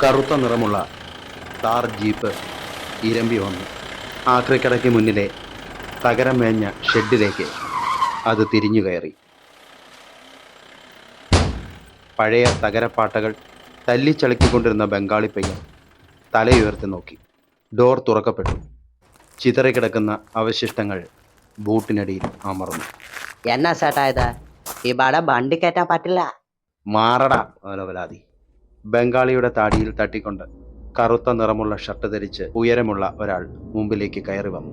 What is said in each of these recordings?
കറുത്ത നിറമുള്ള താർ ജീപ്പ് ഇരമ്പി വന്നു. ആക്രിക്കടയ്ക്ക് മുന്നിലെ തകരം മേഞ്ഞ ഷെഡിലേക്ക് അത് തിരിഞ്ഞു കയറി. പഴയ തകരപ്പാട്ടകൾ തല്ലിച്ചളിക്കൊണ്ടിരുന്ന ബംഗാളി പയ്യൻ തലയുയർത്തി നോക്കി. ഡോർ തുറക്കപ്പെട്ടു. ചിതറിക്കിടക്കുന്ന അവശിഷ്ടങ്ങൾ ബൂട്ടിനടിയിൽ അമർന്നു. എന്നാ ചേട്ടാ ഇത്? ഇവിടെ വണ്ടി കയറ്റാൻ പറ്റില്ല. മാറടാ അലവലാതി. ബംഗാളിയുടെ താടിയിൽ തട്ടിക്കൊണ്ട് കറുത്ത നിറമുള്ള ഷർട്ട് ധരിച്ച് ഉയരമുള്ള ഒരാൾ മുമ്പിലേക്ക് കയറി വന്നു.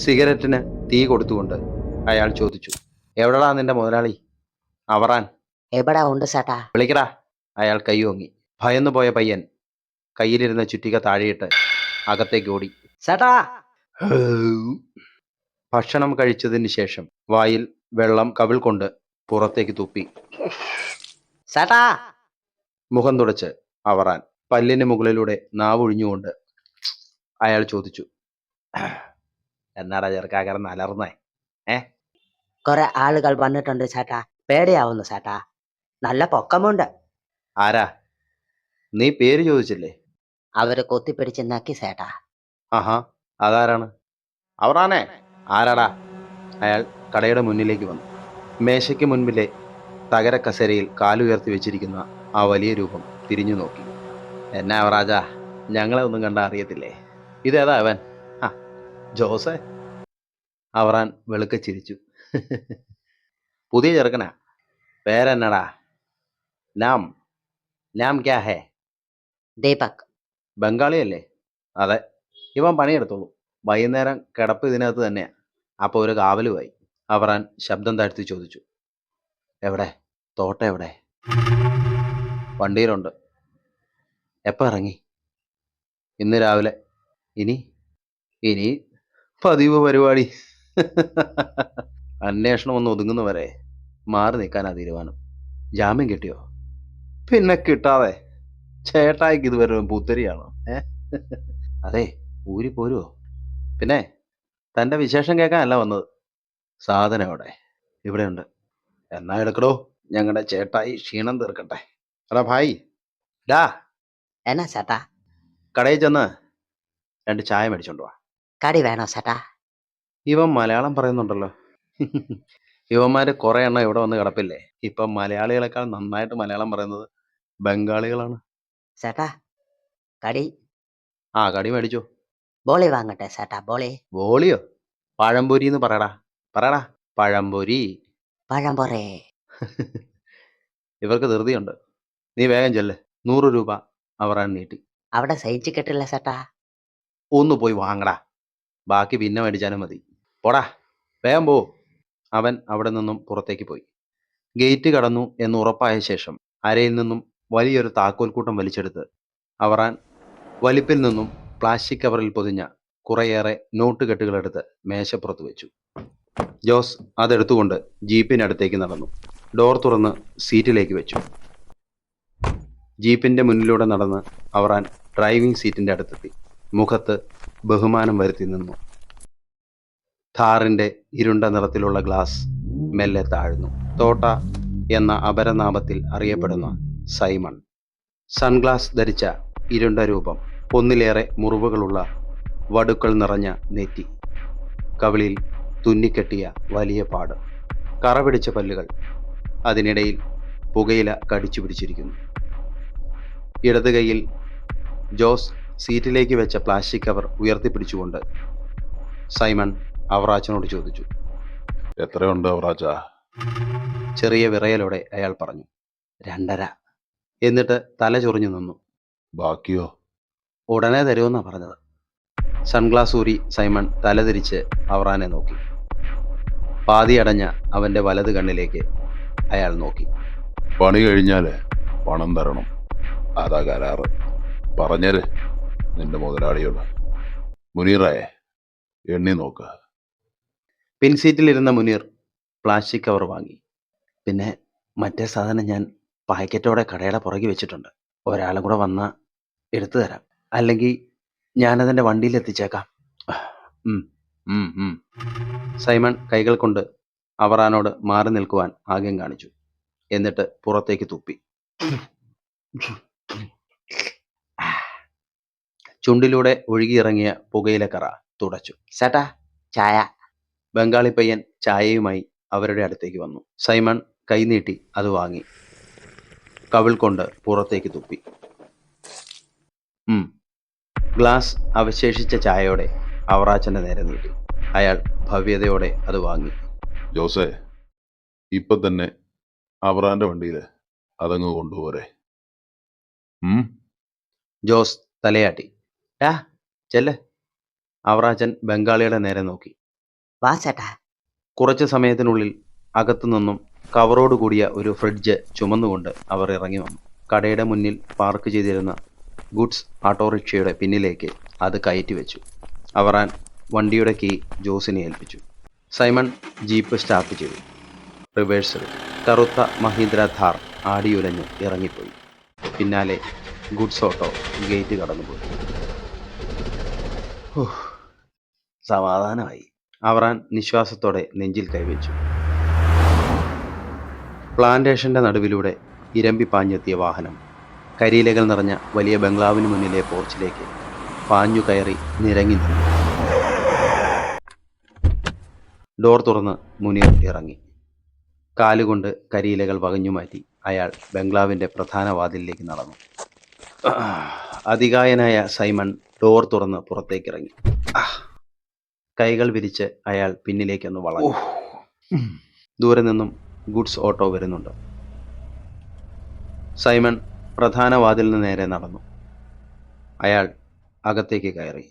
സിഗരറ്റിന് തീ കൊടുത്തുകൊണ്ട് അയാൾ ചോദിച്ചു, എവിടെടാ നിന്റെ മുതലാളി? അവറാൻ എവിടെ ഉണ്ട് ചേട്ടാ? വിളിക്കടാ. അയാൾ കൈ ഓങ്ങി. ഭയന്നു പോയ പയ്യൻ കയ്യിലിരുന്ന ചുറ്റിക താഴെയിട്ട് അകത്തേക്ക് ഓടി. ചേട്ടാ! ഭക്ഷണം കഴിച്ചതിന് ശേഷം വായിൽ വെള്ളം കവിൾ കൊണ്ട് പുറത്തേക്ക് തുപ്പി. ചേട്ടാ! മുഖം തുടച്ച് അവറാൻ പല്ലിന് മുകളിലൂടെ നാവൊഴിഞ്ഞുകൊണ്ട് അയാൾ ചോദിച്ചു, എന്നാടാ ചെറുക്കാകരന്ന് അലർന്നേ? കുറെ ആളുകൾ വന്നിട്ടുണ്ട് ചേട്ടാ, പേടിയാവുന്നു ചേട്ടാ. നല്ല പൊക്കമുണ്ട്. ആരാ? നീ പേര് ചോദിച്ചില്ലേ? അവര് കൊത്തിപ്പിടിച്ച് നക്കി ചേട്ടാ. ആഹാ, അതാരാണ്? അവറാനേ, ആരാടാ? അയാൾ കടയുടെ മുന്നിലേക്ക് വന്നു. മേശയ്ക്ക് മുൻപിലെ തകര കസേരയിൽ കാലുയർത്തി വെച്ചിരിക്കുന്ന ആ വലിയ രൂപം തിരിഞ്ഞു നോക്കി. എന്നാ അവറാജ, ഞങ്ങളെ ഒന്നും കണ്ടാ അറിയത്തില്ലേ? ഇതേതാ അവൻ? ആ, ജോസേ. അവറാൻ വെളുക്കെ ചിരിച്ചു. പുതിയ ചെറുക്കനാ. പേരെന്നടാ? നാം നാം ക്യാ ഹേ? ദീപക്. ബംഗാളിയല്ലേ? അതെ. ഇവൻ പണിയെടുത്തോളൂ. വൈകുന്നേരം കിടപ്പ് ഇതിനകത്ത് തന്നെയാ. അപ്പോൾ ഒരു കാവലുമായി. അവറാൻ ശബ്ദം താഴ്ത്തി ചോദിച്ചു, എവിടെ? തോട്ടം എവിടെ? വണ്ടിയിലുണ്ട്. എപ്പോൾ ഇറങ്ങി? ഇന്ന് രാവിലെ. ഇനി ഇനി പതിവ് പരിപാടി. അന്വേഷണം ഒന്ന് ഒതുങ്ങുന്നവരെ മാറി നിൽക്കാനാ തീരുമാനം. ജാമ്യം കിട്ടിയോ? പിന്നെ കിട്ടാതെ. ചേട്ടായിക്ക് ഇതുവരെ പുത്തരിയാണോ? അതെ, ഊരി പോരുവോ? പിന്നെ തൻ്റെ വിശേഷം കേൾക്കാനല്ല വന്നത്. സാധനം എവിടെ? ഇവിടെയുണ്ട്. എന്നാ എടുക്കടോ, ഞങ്ങളുടെ ചേട്ടായി ക്ഷീണം തീർക്കട്ടെ. എടാ ഭായി, ഡാ, എന്നാ ചേട്ടാ? കടയിൽ ചെന്ന് 2 ചായ മേടിച്ചോണ്ട് വാ. കടി വേണോ ചേട്ടാ? ഇവൻ മലയാളം പറയുന്നുണ്ടല്ലോ. ഇവന്മാര് കുറെ എണ്ണം ഇവിടെ വന്ന് കിടപ്പില്ലേ? ഇപ്പം മലയാളികളെക്കാൾ നന്നായിട്ട് മലയാളം പറയുന്നത് ബംഗാളികളാണ്. ചേട്ടാ, കടി. ആ, കടി മേടിച്ചോ. ബോളി വാങ്ങട്ടെ ചേട്ടാ? ബോളി? ബോളിയോ? പഴംപൊരി എന്ന് പറയടാ. പറയടാ, പഴംപൊരി. പഴംപൊറി. ഇവർക്ക് ധൃതിയുണ്ട്. നീ വേഗം ചെല്ല്. 100 രൂപ അവറാൻ നീട്ടി. അവിടെ സഹിച്ചു കിട്ടില്ല ചേട്ടാ. ഒന്ന് പോയി വാങ്ങടാ. ബാക്കി പിന്നെ മേടിച്ചാലും മതി. പോടാ, വേഗം പോ. അവൻ അവിടെ നിന്നും പുറത്തേക്ക് പോയി. ഗേറ്റ് കടന്നു എന്ന് ഉറപ്പായ ശേഷം അരയിൽ നിന്നും വലിയൊരു താക്കോൽക്കൂട്ടം വലിച്ചെടുത്ത് അവറാൻ വലിപ്പിൽ നിന്നും പ്ലാസ്റ്റിക് കവറിൽ പൊതിഞ്ഞ കുറേയേറെ നോട്ട് കെട്ടുകളെടുത്ത് മേശപ്പുറത്ത് വെച്ചു. ജോസ് അതെടുത്തുകൊണ്ട് ജീപ്പിനടുത്തേക്ക് നടന്നു. ഡോർ തുറന്ന് സീറ്റിലേക്ക് വെച്ചു. ജീപ്പിന്റെ മുന്നിലൂടെ നടന്ന് അവറാൻ ഡ്രൈവിംഗ് സീറ്റിന്റെ അടുത്തെത്തി. മുഖത്ത് ബഹുമാനം വരുത്തി നിന്നു. ഥാറിന്റെ ഇരുണ്ട നിറത്തിലുള്ള ഗ്ലാസ് മെല്ലെ താഴ്ന്നു. തോട്ട എന്ന അപരനാമത്തിൽ അറിയപ്പെടുന്ന സൈമൺ. സൺഗ്ലാസ് ധരിച്ച ഇരുണ്ട രൂപം. ഒന്നിലേറെ മുറിവുകളുള്ള വടുക്കൾ നിറഞ്ഞ നെറ്റി. കവിളിൽ തുന്നിക്കെട്ടിയ വലിയ പാട്. കറ പിടിച്ച പല്ലുകൾ. അതിനിടയിൽ പുകയില കടിച്ചു പിടിച്ചിരിക്കുന്നു. ഇടത് കൈയിൽ ജോസ് സീറ്റിലേക്ക് വെച്ച പ്ലാസ്റ്റിക് കവർ ഉയർത്തിപ്പിടിച്ചുകൊണ്ട് സൈമൺ അവറാച്ചനോട് ചോദിച്ചു, എത്രയുണ്ട് അവറാച്ച? ചെറിയ വിറയലോടെ അയാൾ പറഞ്ഞു, 2.5. എന്നിട്ട് തല ചൊറിഞ്ഞു നിന്നു. ബാക്കിയോ? ഉടനെ തരുമെന്നാ പറഞ്ഞത്. സൺഗ്ലാസ് ഊരി സൈമൺ തലതിരിച്ച് അവറാനെ നോക്കി. പാതിയടഞ്ഞ അവൻ്റെ വലത് കണ്ണിലേക്ക് അയാൾ നോക്കി. പണി കഴിഞ്ഞാൽ പണം തരണം. അതാ കരാറ്. പറഞ്ഞേര് നിന്റെ മുതലാളിയോട്. മുനീറേ, എണ്ണി നോക്ക്. പിൻസീറ്റിലിരുന്ന മുനീർ പ്ലാസ്റ്റിക് കവർ വാങ്ങി. പിന്നെ മറ്റേ സാധനം ഞാൻ പാക്കറ്റോടെ കടയുടെ പുറകിൽ വെച്ചിട്ടുണ്ട്. ഒരാളും കൂടെ വന്നാൽ എടുത്തു തരാം. അല്ലെങ്കിൽ ഞാനതെൻ്റെ വണ്ടിയിൽ എത്തിച്ചേക്കാം. ഉം, ഉം, ഉം. സൈമൺ കൈകൾ കൊണ്ട് അവറാനോട് മാറി നിൽക്കുവാൻ ആംഗ്യം കാണിച്ചു. എന്നിട്ട് പുറത്തേക്ക് തുപ്പി. ചുണ്ടിലൂടെ ഒഴുകിയിറങ്ങിയ പുകയിലക്കറ തുടച്ചു. ചേട്ടാ ചായ. ബംഗാളി പയ്യൻ ചായയുമായി അവരുടെ അടുത്തേക്ക് വന്നു. സൈമൺ കൈനീട്ടി അത് വാങ്ങി കവിൾ കൊണ്ട് പുറത്തേക്ക് തുപ്പി. ഗ്ലാസ് അവശേഷിച്ച ചായയോടെ അവറാച്ചൻ്റെ നേരെ നീട്ടി. അയാൾ ഭവ്യതയോടെ അത് വാങ്ങി. ജോസേ, ഇപ്പൊ തന്നെ അവറാന്റെ വണ്ടിയിൽ അതങ്ങ് കൊണ്ടുപോരെ. ജോസ് തലയാട്ടി. ടാ ചെല്ല്. അവറാച്ചൻ ബംഗാളിയുടെ നേരെ നോക്കി. വാ ചേട്ടാ. കുറച്ച് സമയത്തിനുള്ളിൽ അകത്തുനിന്നും കവറോട് കൂടിയ ഒരു ഫ്രിഡ്ജ് ചുമന്നുകൊണ്ട് അവർ ഇറങ്ങി വന്നു. കടയുടെ മുന്നിൽ പാർക്ക് ചെയ്തിരുന്ന ഗുഡ്സ് ഓട്ടോറിക്ഷയുടെ പിന്നിലേക്ക് അത് കയറ്റി വെച്ചു. അവറാൻ വണ്ടിയുടെ കീ ജോസിനെ ഏൽപ്പിച്ചു. സൈമൺ ജീപ്പ് സ്റ്റാർട്ട് ചെയ്തു. റിവേഴ്സിൽ കറുത്ത മഹീന്ദ്ര ഥാർ ആടിയുലഞ്ഞ് ഇറങ്ങിപ്പോയി. പിന്നാലെ ഗുഡ്സ് ഓട്ടോ ഗേറ്റ് കടന്നുപോയി. സമാധാനമായി. അവറാൻ നിശ്വാസത്തോടെ നെഞ്ചിൽ കൈവച്ചു. പ്ലാന്റേഷന്റെ നടുവിലൂടെ ഇരമ്പി പാഞ്ഞെത്തിയ വാഹനം കരിയിലകൾ നിറഞ്ഞ വലിയ ബംഗ്ലാവിന് മുന്നിലെ പോർച്ചിലേക്ക് പാഞ്ഞു കയറി നിരങ്ങി നിന്നു. ഡോർ തുറന്ന് മുനീർ ഇറങ്ങി. കാലുകൊണ്ട് കരിയിലകൾ വകഞ്ഞുമാറ്റി അയാൾ ബംഗ്ലാവിൻ്റെ പ്രധാന വാതിലിലേക്ക് നടന്നു. അതികായനായ സൈമൺ ഡോർ തുറന്ന് പുറത്തേക്കിറങ്ങി. കൈകൾ വിരിച്ച് അയാൾ പിന്നിലേക്കൊന്ന് വളഞ്ഞു. ദൂരെ നിന്നും ഗുഡ്സ് ഓട്ടോ വരുന്നുണ്ട്. സൈമൺ പ്രധാന വാതിലിന് നേരെ നടന്നു. അയാൾ അകത്തേക്ക് കയറി.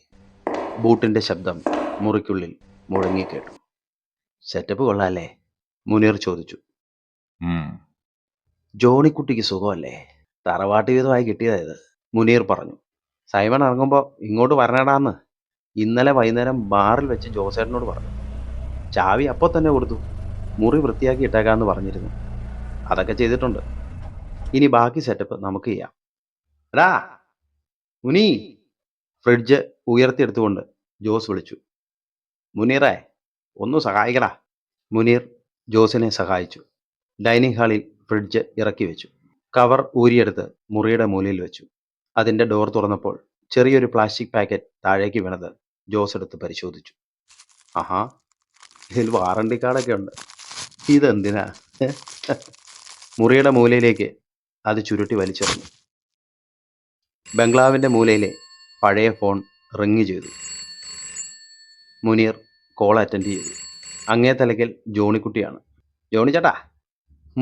ബൂട്ടിൻ്റെ ശബ്ദം മുറിക്കുള്ളിൽ മുഴങ്ങിക്കേട്ടു. സെറ്റപ്പ് കൊള്ളാല്ലേ? മുനീർ ചോദിച്ചു. ജോണിക്കുട്ടിക്ക് സുഖമല്ലേ? തറവാട്ട് വീതമായി കിട്ടിയതായത്, മുനീർ പറഞ്ഞു. സൈമൺ ഇറങ്ങുമ്പോൾ ഇങ്ങോട്ട് വരണടാന്ന് ഇന്നലെ വൈകുന്നേരം ബാറിൽ വെച്ച് ജോസേട്ടനോട് പറഞ്ഞു. ചാവി അപ്പോൾ തന്നെ കൊടുത്തു. മുറി വൃത്തിയാക്കി ഇട്ടേക്കാമെന്ന് പറഞ്ഞിരുന്നു. അതൊക്കെ ചെയ്തിട്ടുണ്ട്. ഇനി ബാക്കി സെറ്റപ്പ് നമുക്ക് ചെയ്യാം. എടാ മുനി! ഫ്രിഡ്ജ് ഉയർത്തിയെടുത്തുകൊണ്ട് ജോസ് വിളിച്ചു. മുനീറേ, ഒന്ന് സഹായിക്കടാ. മുനീർ ജോസിനെ സഹായിച്ചു. ഡൈനിങ് ഹാളിൽ ഫ്രിഡ്ജ് ഇറക്കി വെച്ചു. കവർ ഊരിയെടുത്ത് മുറിയുടെ മൂലയിൽ വെച്ചു. അതിൻ്റെ ഡോർ തുറന്നപ്പോൾ ചെറിയൊരു പ്ലാസ്റ്റിക് പാക്കറ്റ് താഴേക്ക് വീണത് ജോസ് എടുത്ത് പരിശോധിച്ചു. ആഹാ, ഇതിൽ വാറണ്ടി കാർഡൊക്കെ ഉണ്ട്. ഇതെന്തിനാ? മുറിയുടെ മൂലയിലേക്ക് അത് ചുരുട്ടി വലിച്ചെറിഞ്ഞു. ബംഗ്ലാവിൻ്റെ മൂലയിലെ പഴയ ഫോൺ റിങ് ചെയ്തു. മുനീർ കോൾ അറ്റൻഡ് ചെയ്തു. അങ്ങേ തലയ്ക്കൽ ജോണിക്കുട്ടിയാണ്. ജോണി ചേട്ടാ,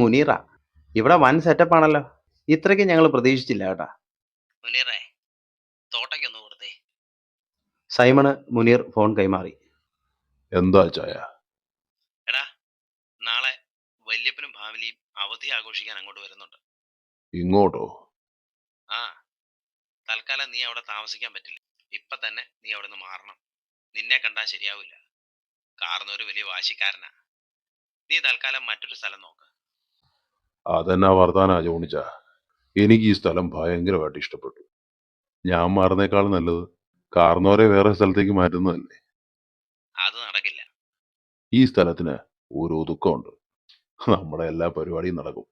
മുനീറാ. ഇവിടെ വൻ സെറ്റപ്പാണല്ലോ. ഇത്രയ്ക്ക് ഞങ്ങൾ പ്രതീക്ഷിച്ചില്ല കേട്ടാ. മുനീറേ, തോട്ടയ്ക്കൊന്ന് കൊടുത്തേ. സൈമണ് മുനീർ ഫോൺ കൈമാറി. എന്താ ചായ? എടാ, നാളെ വല്യപ്പനും ഫാമിലിയും അവധി ആഘോഷിക്കാൻ അങ്ങോട്ട് വരുന്നുണ്ട്. ഇങ്ങോട്ടോ? ആ, തൽക്കാലം നീ അവിടെ താമസിക്കാൻ പറ്റില്ല. ഇപ്പൊ തന്നെ നീ അവിടെ നിന്ന് മാറണം. നിന്നെ കണ്ടാൽ ശരിയാവില്ല. കാർന്നൊരു വലിയ വാശിക്കാരനാ. നീ തൽക്കാലം മറ്റൊരു സ്ഥലം നോക്ക്. അതെന്നാ വർത്താനാ ജോണിച്ച? എനിക്ക് ഈ സ്ഥലം ഭയങ്കരമായിട്ട് ഇഷ്ടപ്പെട്ടു. ഞാൻ മാറുന്നേക്കാൾ നല്ലത് കാർന്നോരെ വേറെ സ്ഥലത്തേക്ക് മാറ്റുന്നതല്ലേ. അത് നടക്കില്ല. ഈ സ്ഥലത്തിന് ഒരു ഒതുക്കമുണ്ട്. നമ്മുടെ എല്ലാ പരിപാടിയും നടക്കും.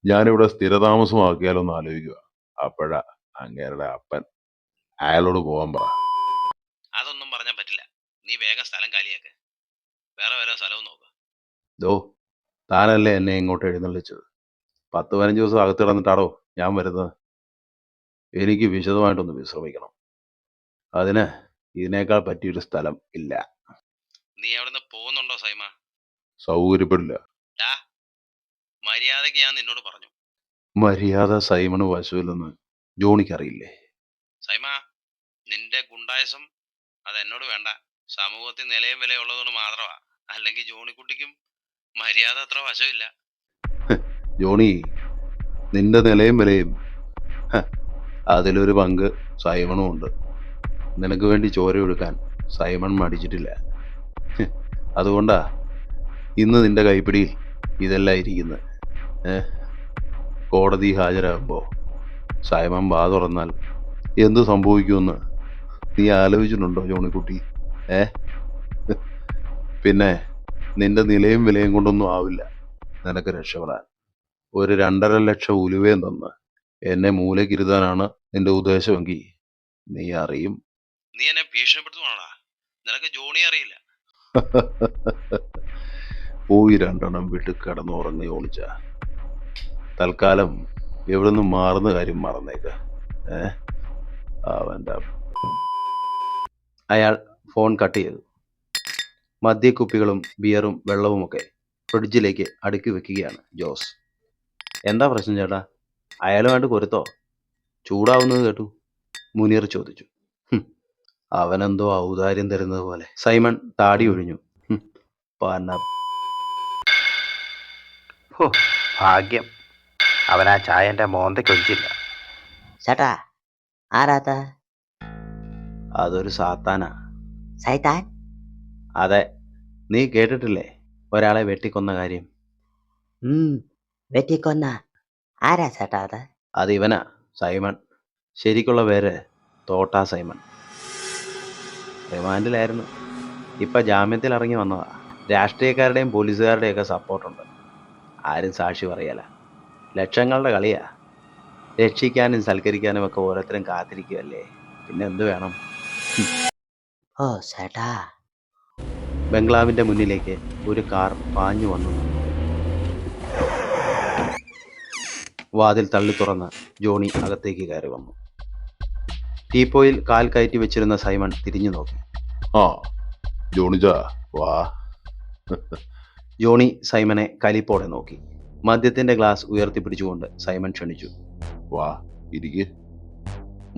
ഞാനിവിടെ സ്ഥിരതാമസമാക്കിയാലൊന്ന് ആലോചിക്കുക. അപ്പോഴാ അങ്ങേരുടെ അപ്പൻ അയാളോട് പോകാൻ പറ. അതൊന്നും പറഞ്ഞാൽ പറ്റില്ല. നീ വേഗം സ്ഥലം കാലിയാക്ക്. വേറെ വല്ല സ്ഥലവും നോക്ക്. ദോ, താനല്ലേ എന്നെ ഇങ്ങോട്ട് എഴുന്നള്ളിച്ചത്. 10-15 ദിവസം അകത്ത് കിടന്നിട്ടാണോ ഞാൻ വരുന്നത്? എനിക്ക് വിശദമായിട്ടൊന്ന് വിശ്രമിക്കണം. അതിന് ഇതിനേക്കാൾ പറ്റിയൊരു സ്ഥലം ഇല്ല. നീ അവിടുന്ന് പോകുന്നുണ്ടോ സൈമ? സൗകര്യപ്പെടില്ല. മര്യാദയ്ക്ക് ഞാൻ നിന്നോട് പറഞ്ഞു. മര്യാദ സൈമണ് വശമില്ലെന്ന് ജോണിക്കറിയില്ലേ? സൈമ, നിന്റെ ഗുണ്ടായസം അത് എന്നോട് വേണ്ട. സമൂഹത്തിൽ നിലയും വിലയുള്ളതുകൊണ്ട് മാത്രമാ. അല്ലെങ്കിൽ ജോണിക്കുട്ടിക്കും മര്യാദ അത്ര വശമില്ല. ജോണി, നിന്റെ നിലയും വിലയും അതിലൊരു പങ്ക് സൈമണും ഉണ്ട്. നിനക്ക് വേണ്ടി ചോര ഒഴുക്കാൻ സൈമൺ മടിച്ചിട്ടില്ല. അതുകൊണ്ടാ ഇന്ന് നിന്റെ കൈപ്പിടിയിൽ ഇതെല്ലാം ഇരിക്കുന്നത്. കോടതി ഹാജരാകുമ്പോൾ സൈമൺ വാ തുറന്നാൽ എന്ത് സംഭവിക്കുമെന്ന് നീ ആലോചിച്ചിട്ടുണ്ടോ ജോണിക്കുട്ടി? ഏ പിന്നെ നിന്റെ നിലയും വിലയും കൊണ്ടൊന്നും ആവില്ല നിനക്ക് രക്ഷപ്പെടാൻ. ഒരു 2.5 ലക്ഷം ഉലുവയും തന്ന് എന്നെ മൂലക്കിരുത്താനാണ് നിന്റെ ഉദ്ദേശമെങ്കിൽ നീ അറിയും. നീ എന്നെ ഭീഷണിപ്പെടുത്തുവാണോടാ? നിനക്ക് ജോണി അറിയില്ല. പോയി 2 വിട്ട് കിടന്നുറങ്ങി ഓണിച്ച. തൽക്കാലം എവിടെ നിന്നും മാറുന്ന കാര്യം മറന്നേക്ക്. അവൻ്റെ അയാൾ ഫോൺ കട്ട് ചെയ്തു. മദ്യക്കുപ്പികളും ബിയറും വെള്ളവുമൊക്കെ ഫ്രിഡ്ജിലേക്ക് അടുക്കി വെക്കുകയാണ് ജോസ്. എന്താ പ്രശ്നം ചേട്ടാ? അയാളുമായിട്ട് കൊരുത്തോ? ചൂടാവുന്നത് കേട്ടു. മുനീർ ചോദിച്ചു. അവനെന്തോ ഔദാര്യം തരുന്നത് പോലെ. സൈമൺ താടി ഒഴിഞ്ഞു. ഭാഗ്യം അവൻ ആ ചായ എൻ്റെ മോന്തയ്ക്കൊഴിച്ചില്ല. ചേട്ടാ, ആരാത്ത? അതൊരു സാത്താനാ. സൈതാൻ? അതെ. നീ കേട്ടിട്ടില്ലേ ഒരാളെ വെട്ടിക്കൊന്ന കാര്യം? വെട്ടിക്കൊന്ന ആരാ ചേട്ടാ അത്? അത് ഇവനാ, സൈമൺ. ശരിക്കുള്ള പേര് തോട്ടാ സൈമൺ. റിമാൻഡിലായിരുന്നു. ഇപ്പൊ ജാമ്യത്തിൽ ഇറങ്ങി വന്നതാ. രാഷ്ട്രീയക്കാരുടെയും പോലീസുകാരുടെയൊക്കെ സപ്പോർട്ടുണ്ട്. ആരും സാക്ഷി പറയല. ലക്ഷങ്ങളുടെ കളിയാ. രക്ഷിക്കാനും സൽക്കരിക്കാനും ഒക്കെ ഓരോരുത്തരും കാത്തിരിക്കുമല്ലേ. പിന്നെ എന്ത് വേണം? ഓ ചേട്ടാ. ബംഗ്ലാവിന്റെ മുന്നിലേക്ക് ഒരു കാർ പാഞ്ഞു വന്നു. വാതിൽ തള്ളി തുറന്ന് ജോണി അകത്തേക്ക് കയറി വന്നു. ടീപ്പോയിൽ കാൽ കയറ്റി വെച്ചിരുന്ന സൈമൺ തിരിഞ്ഞു നോക്കി. ആ ജോണിജ വാ. ജോണി സൈമനെ കലിപ്പോടെ നോക്കി. മദ്യത്തിന്റെ ഗ്ലാസ് ഉയർത്തിപ്പിടിച്ചുകൊണ്ട് സൈമൺ ക്ഷണിച്ചു. വാ ഇരിക്ക്.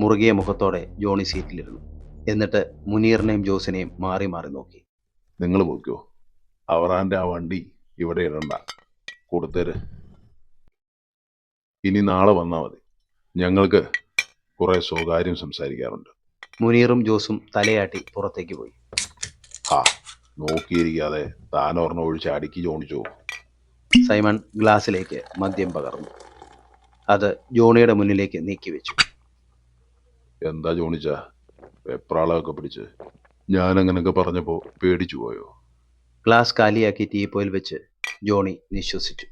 മുറുകിയ മുഖത്തോടെ ജോണി സീറ്റിലിരുന്നു. എന്നിട്ട് മുനീറിനെയും ജോസിനെയും മാറി മാറി നോക്കി. നിങ്ങൾ പോയിക്കോ. അവറാൻ്റെ ആ വണ്ടി ഇവിടെ ഇടണ്ട, കൊടുത്തേര്. ഇനി നാളെ വന്നാൽ മതി. ഞങ്ങൾക്ക് കുറെ സ്വകാര്യം സംസാരിക്കാറുണ്ട്. മുനീറും ജോസും തലയാട്ടി പുറത്തേക്ക് പോയി. നോക്കിയിരിക്കാതെ താനോർണ ഒഴിച്ച് അടുക്കി ജോണിച്ചോ. സൈമൺ ഗ്ലാസ്സിലേക്ക് മദ്യം പകർന്നു. അത് ജോണിയുടെ മുന്നിലേക്ക് നീക്കിവെച്ചു. എന്താ ജോണിച്ച വെപ്രാളമൊക്കെ പിടിച്ച്? ഞാനങ്ങനൊക്കെ പറഞ്ഞപ്പോൾ പേടിച്ചു പോയോ? ഗ്ലാസ് കാലിയാക്കി ടീപ്പോയിൽ വെച്ച് ജോണി നിശ്വസിച്ചു.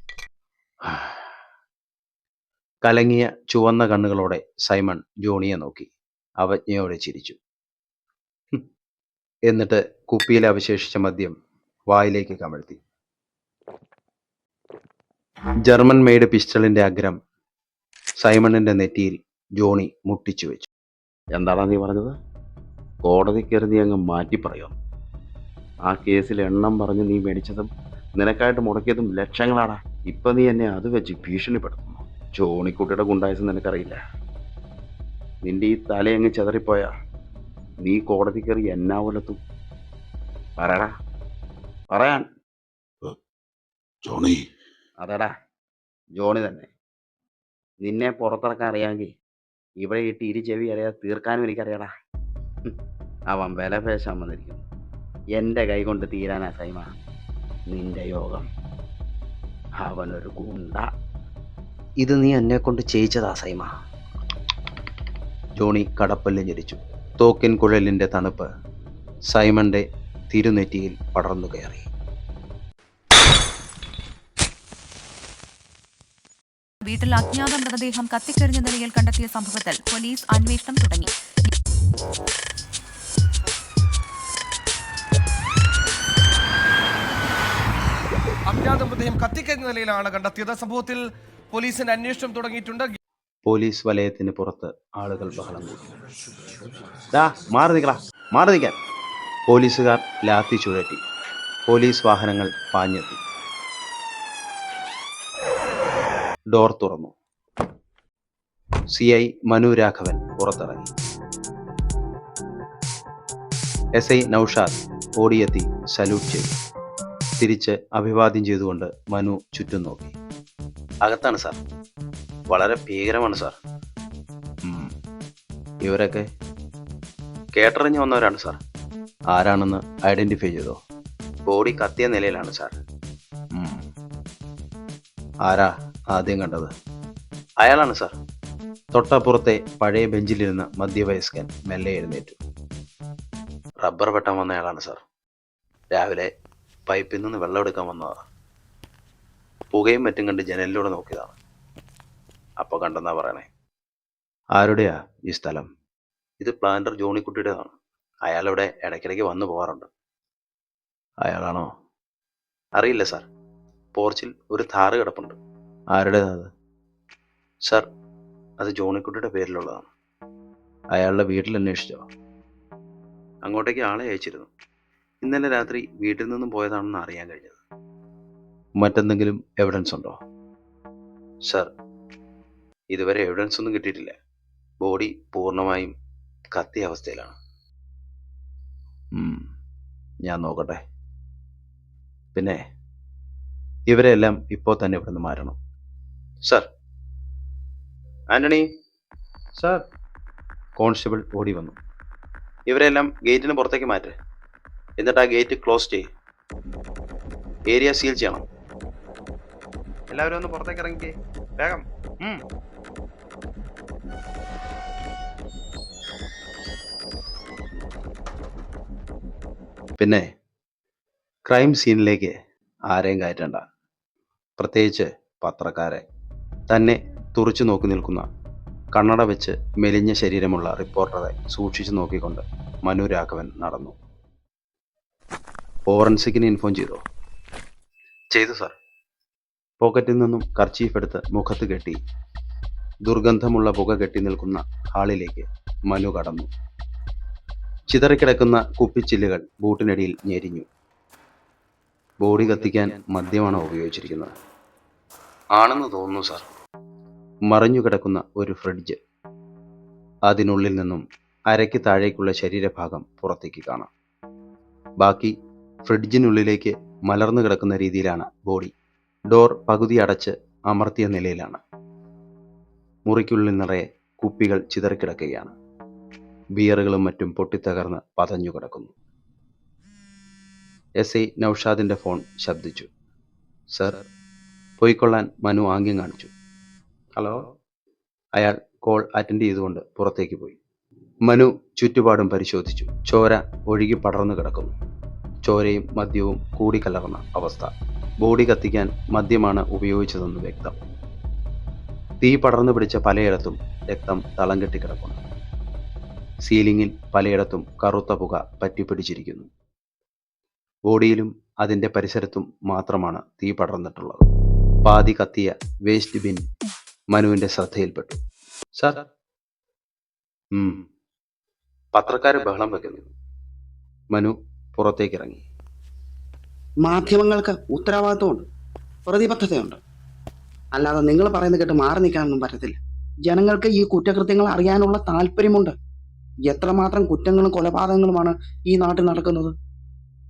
കലങ്ങിയ ചുവന്ന കണ്ണുകളോടെ സൈമൺ ജോണിയെ നോക്കി അവജ്ഞയോടെ ചിരിച്ചു. എന്നിട്ട് കുപ്പിയിൽ അവശേഷിച്ച മദ്യം വായിലേക്ക് കമഴ്ത്തി. ജർമ്മൻ മെയ്ഡ് പിസ്റ്റളിന്റെ അഗ്രം സൈമണിന്റെ നെറ്റിയിൽ ജോണി മുട്ടിച്ചു വെച്ചു. എന്താടാ നീ പറഞ്ഞത്? കോടതി കയറി നീ അങ്ങ് മാറ്റി പറയോ? ആ കേസിൽ എണ്ണം പറഞ്ഞ് നീ മേടിച്ചതും നിനക്കായിട്ട് മുടക്കിയതും ലക്ഷങ്ങളാടാ. ഇപ്പൊ നീ എന്നെ അത് വെച്ച് ഭീഷണിപ്പെടുത്തുന്നു. ജോണിക്കുട്ടിയുടെ ഗുണ്ടായസം നിനക്കറിയില്ല. നിന്റെ ഈ തലയങ്ങ് ചെതറിപ്പോയാ നീ കോടതി കയറി എന്നാ പോലെത്തും? പറയടാ, പറയാൻ. ജോണി. അതെടാ, ജോണി തന്നെ. നിന്നെ പുറത്തിറക്കാൻ അറിയാമെങ്കിൽ ഇവിടെ ഇട്ട് ഇരു ചെവി അറിയാതെ തീർക്കാനും എനിക്കറിയാടാ. അവൻ വില പേശാൻ വന്നിരിക്കുന്നു. എൻ്റെ കൈ കൊണ്ട് തീരാനാ സൈമ നിന്റെ യോഗം. അവനൊരു ഗുണ്ട. ഇത് നീ എന്നെ കൊണ്ട് ചെയ്യിച്ചതാ സൈമ. ജോണി കടപ്പല്ല് ഞെരിച്ചു. തോക്കിൻ കുഴലിന്റെ തണുപ്പ് സൈമന്റെ തിരുനെറ്റിയിൽ പടർന്നു കയറി. വീട്ടിൽ അജ്ഞാത മൃതദേഹം കത്തിക്കരിഞ്ഞ നിലയിൽ കണ്ടെത്തിയ സംഭവത്തിൽ പോലീസ് അന്വേഷണം തുടങ്ങി. അജ്ഞാത മൃതദേഹം കത്തിക്കരിഞ്ഞ നിലയിലാണ് കണ്ടെത്തിയത്. സംഭവത്തിൽ പോലീസിന്റെ അന്വേഷണം തുടങ്ങിയിട്ടുണ്ട്. പോലീസ് വലയത്തിന് പുറത്ത് ആളുകൾ ബഹളം കൂട്ടി. മാറി നിൽക്കാൻ. പോലീസുകാർ ലാത്തി ചുഴറ്റി. പോലീസ് വാഹനങ്ങൾ പാഞ്ഞെത്തി. ഡോർ തുറന്നു. CI മനു രാഘവൻ പുറത്തിറങ്ങി. SI നൌഷാദ് ഓടിയെത്തി സല്യൂട്ട് ചെയ്തു. തിരിച്ച് അഭിവാദ്യം ചെയ്തുകൊണ്ട് മനു ചുറ്റും നോക്കി. അകത്താണ് സാർ. വളരെ ഭീകരമാണ് സാർ. ഇവരൊക്കെ കേട്ടറിഞ്ഞ് വന്നവരാണ് സാർ. ആരാണെന്ന് ഐഡന്റിഫൈ ചെയ്തോ? ബോഡി കത്തിയ നിലയിലാണ് സാർ. ആരാ ആദ്യം കണ്ടത്? അയാളാണ് സാർ. തൊട്ടപ്പുറത്തെ പഴയ ബെഞ്ചിലിരുന്ന മധ്യവയസ്കൻ മെല്ലെ എഴുന്നേറ്റു. റബ്ബർ വെട്ടാൻ വന്നയാളാണ് സാർ. രാവിലെ പൈപ്പിൽ നിന്ന് വെള്ളം എടുക്കാൻ വന്നതാ. പുകയും മറ്റും കണ്ട് ജനലിലൂടെ നോക്കിയതാണ്. അപ്പോൾ കണ്ടെന്നാ പറയണേ. ആരുടെയാ ഈ സ്ഥലം? ഇത് പ്ലാന്റർ ജോണിക്കുട്ടിയുടേതാണ്. അയാളിവിടെ ഇടയ്ക്കിടയ്ക്ക് വന്നു പോകാറുണ്ട്. അയാളാണോ? അറിയില്ല സാർ. പോർച്ചിൽ ഒരു ഥാറ് കിടപ്പുണ്ട്. ആരുടേതാത്? സാർ, അത് ജോണിക്കുട്ടിയുടെ പേരിലുള്ളതാണ്. അയാളുടെ വീട്ടിൽ അന്വേഷിച്ചോ? അങ്ങോട്ടേക്ക് ആളെ അയച്ചിരുന്നു. ഇന്നലെ രാത്രി വീട്ടിൽ നിന്നും പോയതാണെന്ന് അറിയാൻ കഴിഞ്ഞത്. മറ്റെന്തെങ്കിലും എവിഡൻസ് ഉണ്ടോ? സാർ, ഇതുവരെ എവിഡൻസ് ഒന്നും കിട്ടിയിട്ടില്ല. ബോഡി പൂർണ്ണമായും കത്തിയ അവസ്ഥയിലാണ്. ഞാൻ നോക്കട്ടെ. പിന്നെ ഇവരെല്ലാം ഇപ്പോൾ തന്നെ ഇവിടുന്ന് മാറണം. സാർ. ആന്റണി സാർ. കോൺസ്റ്റബിൾ ഓടി വന്നു. ഇവരെല്ലാം ഗേറ്റിന് പുറത്തേക്ക് മാറ്റ്. എന്നിട്ട് ആ ഗേറ്റ് ക്ലോസ് ചെയ്യ്. ഏരിയ സീൽ ചെയ്യണം. എല്ലാവരും ഒന്ന് പുറത്തേക്ക് ഇറങ്ങിക്കേ, വേഗം. പിന്നെ ക്രൈം സീനിലേക്ക് ആരെയും കയറ്റണ്ട, പ്രത്യേകിച്ച് പത്രക്കാരെ. തന്നെ തുറച്ചു നോക്കി നിൽക്കുന്ന കണ്ണട വെച്ച് മെലിഞ്ഞ ശരീരമുള്ള റിപ്പോർട്ടറെ സൂക്ഷിച്ചു നോക്കിക്കൊണ്ട് മനു രാഘവൻ നടന്നു. ഫോറൻസിക്കിന് ഇൻഫോം ചെയ്തോ? ചെയ്തു സാർ. പോക്കറ്റിൽ നിന്നും കർച്ചീഫ് എടുത്ത് മുഖത്ത് കെട്ടി ദുർഗന്ധമുള്ള പുക കെട്ടി നിൽക്കുന്ന ഹാളിലേക്ക് മനു കടന്നു. ചിതറിക്കിടക്കുന്ന കുപ്പിച്ചില്ലുകൾ ബൂട്ടിനടിയിൽ ഞെരിഞ്ഞു. ബോഡി കത്തിക്കാൻ മദ്യമാണോ ഉപയോഗിച്ചിരിക്കുന്നത്? ആണെന്ന് തോന്നുന്നു സാർ. മറിഞ്ഞു കിടക്കുന്ന ഒരു ഫ്രിഡ്ജ്. അതിനുള്ളിൽ നിന്നും അരയ്ക്ക് താഴേക്കുള്ള ശരീരഭാഗം പുറത്തേക്ക് കാണാം. ബാക്കി ഫ്രിഡ്ജിനുള്ളിലേക്ക് മലർന്നു കിടക്കുന്ന രീതിയിലാണ് ബോഡി. ഡോർ പകുതി അടച്ച് അമർത്തിയ നിലയിലാണ്. മുറിക്കുള്ളിൽ നിറയെ കുപ്പികൾ ചിതറിക്കിടക്കുകയാണ്. ബിയറുകളും മറ്റും പൊട്ടിത്തകർന്ന് പതഞ്ഞു കിടക്കുന്നു. എസ് ഐ നൌഷാദിന്റെ ഫോൺ ശബ്ദിച്ചു. സർ. പോയിക്കൊള്ളാൻ മനു ആംഗ്യം കാണിച്ചു. ഹലോ. അയാൾ കോൾ അറ്റൻഡ് ചെയ്തുകൊണ്ട് പുറത്തേക്ക് പോയി. മനു ചുറ്റുപാടും പരിശോധിച്ചു. ചോര ഒഴുകി പടർന്നു കിടക്കുന്നു. ചോരയും മദ്യവും കൂടിക്കലർന്ന അവസ്ഥ. ബോഡി കത്തിക്കാൻ മദ്യമാണ് ഉപയോഗിച്ചതെന്ന് വ്യക്തം. തീ പടർന്നു പിടിച്ച പലയിടത്തും രക്തം തളം കെട്ടിക്കിടക്കുന്നു. സീലിംഗിൽ പലയിടത്തും കറുത്ത പുക പറ്റിപ്പിടിച്ചിരിക്കുന്നു. ബോഡിയിലും അതിൻ്റെ പരിസരത്തും മാത്രമാണ് തീ പടർന്നിട്ടുള്ളത്. പാതി കത്തിയ വേസ്റ്റ് ബിൻ മനുവിൻ്റെ ശ്രദ്ധയിൽപ്പെട്ടു. സാർ. പത്രക്കാർ ബഹളം വെക്കുന്നു. മനു പുറത്തേക്കിറങ്ങി. മാധ്യമങ്ങൾക്ക് ഉത്തരവാദിത്വമുണ്ട്, പ്രതിബദ്ധതയുണ്ട്. അല്ലാതെ നിങ്ങൾ പറയുന്നത് കേട്ട് മാറി നിൽക്കാനൊന്നും പറ്റത്തില്ല. ജനങ്ങൾക്ക് ഈ കുറ്റകൃത്യങ്ങൾ അറിയാനുള്ള താല്പര്യമുണ്ട്. എത്രമാത്രം കുറ്റങ്ങളും കൊലപാതകങ്ങളുമാണ് ഈ നാട്ടിൽ നടക്കുന്നത്.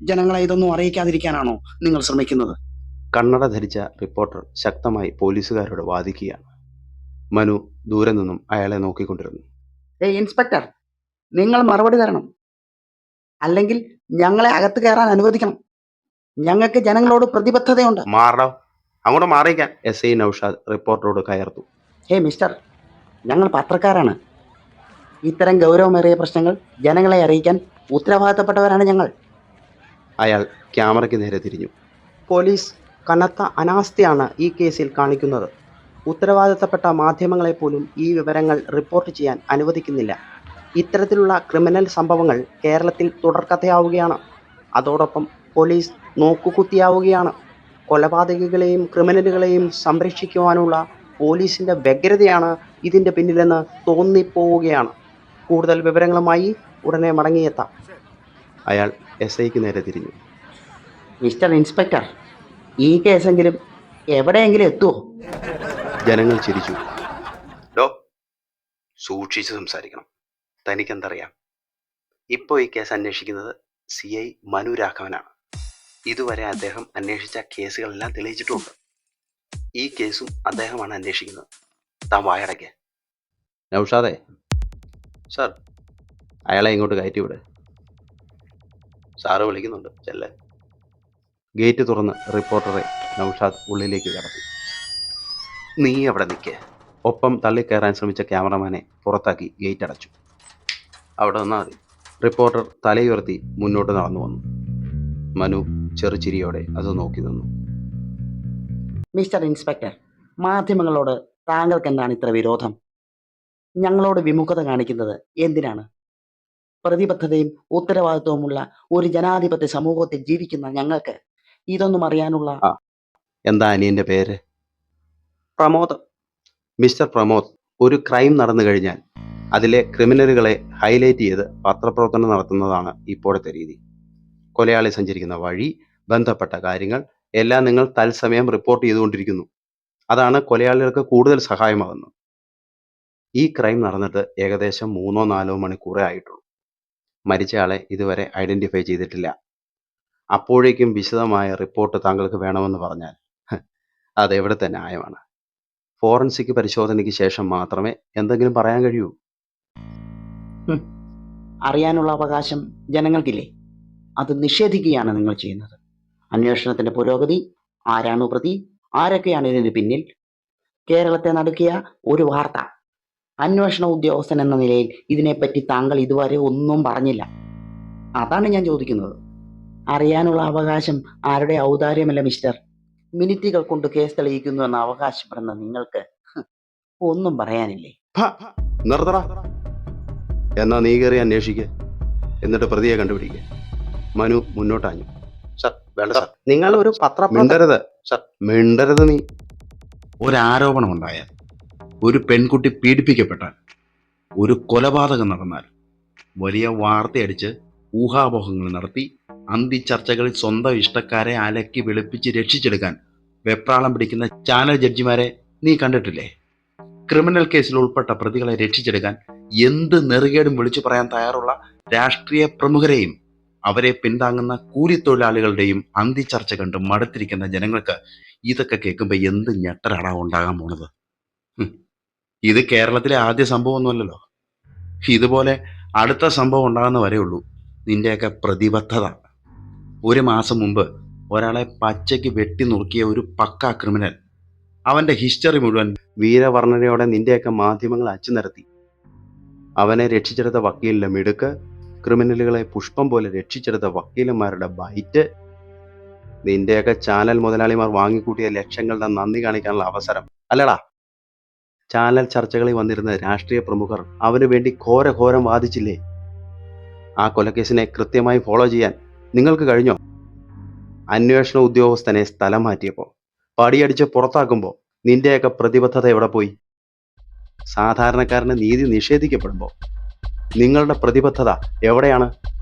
ജനങ്ങളെ ഇതൊന്നും അറിയിക്കാതിരിക്കാനാണോ നിങ്ങൾ ശ്രമിക്കുന്നത്? കണ്ണട ധരിച്ച റിപ്പോർട്ടർ ശക്തമായി പോലീസുകാരോട് വാദിക്കുകയാണ്. മനു ദൂരെ നിന്നും അയാളെ നോക്കിക്കൊണ്ടിരുന്നു. ഇൻസ്പെക്ടർ, നിങ്ങൾ മറുപടി തരണം, അല്ലെങ്കിൽ ഞങ്ങളെ അകത്ത് കയറാൻ അനുവദിക്കണം. ഞങ്ങൾക്ക് ജനങ്ങളോട് പ്രതിബദ്ധതയുണ്ട്. മാറോ, അങ്ങോട്ട് മാറിയിക്കാൻ. എസ് ഐ നൌഷാദ് റിപ്പോർട്ടറോട് കയർത്തു. മിസ്റ്റർ, ഞങ്ങൾ പത്രക്കാരാണ്. ഇത്തരം ഗൗരവമേറിയ പ്രശ്നങ്ങൾ ജനങ്ങളെ അറിയിക്കാൻ ഉത്തരവാദിത്തപ്പെട്ടവരാണ് ഞങ്ങൾ. അയാൾ ക്യാമറയ്ക്ക് നേരെ തിരിഞ്ഞു. പോലീസ് കനത്ത അനാസ്ഥയാണ് ഈ കേസിൽ കാണിക്കുന്നത്. ഉത്തരവാദിത്തപ്പെട്ട മാധ്യമങ്ങളെപ്പോലും ഈ വിവരങ്ങൾ റിപ്പോർട്ട് ചെയ്യാൻ അനുവദിക്കുന്നില്ല. ഇത്തരത്തിലുള്ള ക്രിമിനൽ സംഭവങ്ങൾ കേരളത്തിൽ തുടർക്കഥയാവുകയാണ്. അതോടൊപ്പം പോലീസ് നോക്കുകുത്തിയാവുകയാണ്. കൊലപാതകികളെയും ക്രിമിനലുകളെയും സംരക്ഷിക്കുവാനുള്ള പോലീസിൻ്റെ വ്യഗ്രതയാണ് ഇതിൻ്റെ പിന്നിലെന്ന് തോന്നിപ്പോവുകയാണ്. കൂടുതൽ വിവരങ്ങളുമായി ഉടനെ മടങ്ങിയെത്താം. അയാൾ എസ് ഐക്ക് നേരെ തിരിഞ്ഞു. മിസ്റ്റർ ഇൻസ്പെക്ടർ, ഈ കേസെങ്കിലും എവിടെയെങ്കിലും എത്തുമോ? ജനങ്ങൾ ചിരിച്ചു. ഡോ, സൂക്ഷിച്ച് സംസാരിക്കണം. തനിക്കെന്തറിയാം? ഇപ്പോൾ ഈ കേസ് അന്വേഷിക്കുന്നത് CI മനു രാഘവനാണ്. ഇതുവരെ അദ്ദേഹം അന്വേഷിച്ച കേസുകളെല്ലാം തെളിയിച്ചിട്ടുണ്ട്. ഈ കേസും അദ്ദേഹമാണ് അന്വേഷിക്കുന്നത്. താൻ വായടയ്ക്ക്. നൗഷാദേ, സാർ, അയാളെ ഇങ്ങോട്ട് കയറ്റി വിട്. സാറ് വിളിക്കുന്നുണ്ട്, ചെല്ലേ. ഗേറ്റ് തുറന്ന് റിപ്പോർട്ടറെ നൗഷാദ് ഉള്ളിലേക്ക് കടത്തി. നീ അവിടെ നിൽക്ക്. ഒപ്പം തള്ളിക്കയറാൻ ശ്രമിച്ച ക്യാമറമാനെ പുറത്താക്കി ഗേറ്റ് അടച്ചു. അവിടെ നിന്നാൽ മതി. റിപ്പോർട്ടർ തലയുയർത്തി മുന്നോട്ട് നടന്നു വന്നു. മനു ചെറുചിരിയോടെ അത് നോക്കി നിന്നു. മിസ്റ്റർ ഇൻസ്പെക്ടർ, മാധ്യമങ്ങളോട് താങ്കൾക്ക് എന്താണ് ഇത്ര വിരോധം? ഞങ്ങളോട് വിമുഖത കാണിക്കുന്നത് എന്തിനാണ്? പ്രതിബദ്ധതയും ഉത്തരവാദിത്വവുമുള്ള ഒരു ജനാധിപത്യ സമൂഹത്തിൽ ജീവിക്കുന്ന ഞങ്ങൾക്ക് ഇതൊന്നും അറിയാനുള്ള എന്താ അനിയൻ്റെ പേര്? പ്രമോദ്. മിസ്റ്റർ പ്രമോദ്, ഒരു ക്രൈം നടന്നു കഴിഞ്ഞാൽ അതിലെ ക്രിമിനലുകളെ ഹൈലൈറ്റ് ചെയ്ത് പത്രപ്രവർത്തനം നടത്തുന്നതാണ് ഇപ്പോഴത്തെ രീതി. കൊലയാളി സഞ്ചരിക്കുന്ന വഴി, ബന്ധപ്പെട്ട കാര്യങ്ങൾ എല്ലാം നിങ്ങൾ തത്സമയം റിപ്പോർട്ട് ചെയ്തുകൊണ്ടിരിക്കുന്നു. അതാണ് കൊലയാളികൾക്ക് കൂടുതൽ സഹായമാകുന്നത്. ഈ ക്രൈം നടന്നിട്ട് ഏകദേശം 3-4 മണിക്കൂറേ ആയിട്ടുള്ളൂ. മരിച്ചയാളെ ഇതുവരെ ഐഡന്റിഫൈ ചെയ്തിട്ടില്ല. അപ്പോഴേക്കും വിശദമായ റിപ്പോർട്ട് താങ്കൾക്ക് വേണമെന്ന് പറഞ്ഞാൽ അതെവിടുത്തെ ന്യായമാണ്? ഫോറൻസിക് പരിശോധനയ്ക്ക് ശേഷം മാത്രമേ എന്തെങ്കിലും പറയാൻ കഴിയൂ. അറിയാനുള്ള അവകാശം ജനങ്ങൾക്കില്ലേ? അത് നിഷേധിക്കുകയാണ് നിങ്ങൾ ചെയ്യുന്നത്. അന്വേഷണത്തിന്റെ പുരോഗതി, ആരാണ് പ്രതി, ആരൊക്കെയാണ് ഇതിന് പിന്നിൽ, കേരളത്തെ നടുക്കിയ ഒരു വാർത്ത. അന്വേഷണ ഉദ്യോഗസ്ഥൻ എന്ന നിലയിൽ ഇതിനെപ്പറ്റി താങ്കൾ ഇതുവരെ ഒന്നും പറഞ്ഞില്ല. അതാണ് ഞാൻ ചോദിക്കുന്നത്. അറിയാനുള്ള അവകാശം ആരുടെ ഔദാര്യമല്ല മിസ്റ്റർ. മിനിറ്റുകൾ കൊണ്ട് കേസ് തെളിയിക്കുന്നു എന്ന അവകാശപ്പെടുന്ന നിങ്ങൾക്ക് ഒന്നും പറയാനില്ലേ? നിർത്തറ. എന്നാ നീ കയറി അന്വേഷിക്കുക, എന്നിട്ട് പ്രതിയെ കണ്ടുപിടിക്കുക. മനു മുന്നോട്ടാഞ്ഞു. സർ, വേണ്ട സർ. നിങ്ങൾ ഒരു പത്രപ്രവർത്തകൻ. മിണ്ടരുത് സർ, മിണ്ടരുത്. നീ ഒരാരോപണം ഉണ്ടായാൽ, ഒരു പെൺകുട്ടി പീഡിപ്പിക്കപ്പെട്ടാൽ, ഒരു കൊലപാതകം നടന്നാൽ വലിയ വാർത്തയടിച്ച് ഊഹാപോഹങ്ങൾ നടത്തി അന്തിച്ചർച്ചകളിൽ സ്വന്തം ഇഷ്ടക്കാരെ അലക്കി വെളുപ്പിച്ച് രക്ഷിച്ചെടുക്കാൻ വെപ്രാളം പിടിക്കുന്ന ചാനൽ ജഡ്ജിമാരെ നീ കണ്ടിട്ടില്ലേ? ക്രിമിനൽ കേസിൽ ഉൾപ്പെട്ട പ്രതികളെ രക്ഷിച്ചെടുക്കാൻ എന്ത് നെറുകേടും വിളിച്ചു പറയാൻ തയ്യാറുള്ള രാഷ്ട്രീയ പ്രമുഖരെയും അവരെ പിന്താങ്ങുന്ന കൂലിത്തൊഴിലാളികളുടെയും അന്തിച്ചർച്ച കണ്ട് മടുത്തിരിക്കുന്ന ജനങ്ങൾക്ക് ഇതൊക്കെ കേൾക്കുമ്പോൾ എന്ത് ഞെട്ടലാടാ ഉണ്ടാകാൻ പോണത്? ഇത് കേരളത്തിലെ ആദ്യ സംഭവമൊന്നുമല്ലല്ലോ. ഇതുപോലെ അടുത്ത സംഭവം ഉണ്ടാകുന്ന വരെ ഉള്ളൂ നിന്റെയൊക്കെ പ്രതിബദ്ധത. 1 മാസം മുമ്പ് ഒരാളെ പച്ചയ്ക്ക് വെട്ടി നുറുക്കിയ ഒരു പക്കാ ക്രിമിനൽ, അവന്റെ ഹിസ്റ്ററി മുഴുവൻ വീരവർണ്ണനയോടെ നിന്റെയൊക്കെ മാധ്യമങ്ങൾ അച്ചു നിരത്തി. അവനെ രക്ഷിച്ചെടുത്ത വക്കീലിന്റെ മിടുക്ക്, ക്രിമിനലുകളെ പുഷ്പം പോലെ രക്ഷിച്ചെടുത്ത വക്കീലന്മാരുടെ ബൈറ്റ്, നിന്റെയൊക്കെ ചാനൽ മുതലാളിമാർ വാങ്ങിക്കൂട്ടിയ ലക്ഷങ്ങളുടെ നന്ദി കാണിക്കാനുള്ള അവസരം അല്ലടാ. ചാനൽ ചർച്ചകളിൽ വന്നിരുന്ന രാഷ്ട്രീയ പ്രമുഖർ അവന് വേണ്ടി ഘോരഘോരം വാദിച്ചില്ലേ? ആ കൊലക്കേസിനെ കൃത്യമായി ഫോളോ ചെയ്യാൻ നിങ്ങൾക്ക് കഴിഞ്ഞോ? അന്വേഷണ ഉദ്യോഗസ്ഥനെ സ്ഥലം മാറ്റിയപ്പോൾ, പടിയടിച്ച് പുറത്താക്കുമ്പോൾ നിന്റെയൊക്കെ പ്രതിബദ്ധത എവിടെ പോയി? സാധാരണക്കാരന് നീതി നിഷേധിക്കപ്പെടുമ്പോൾ നിങ്ങളുടെ പ്രതിബദ്ധത എവിടെയാണ്?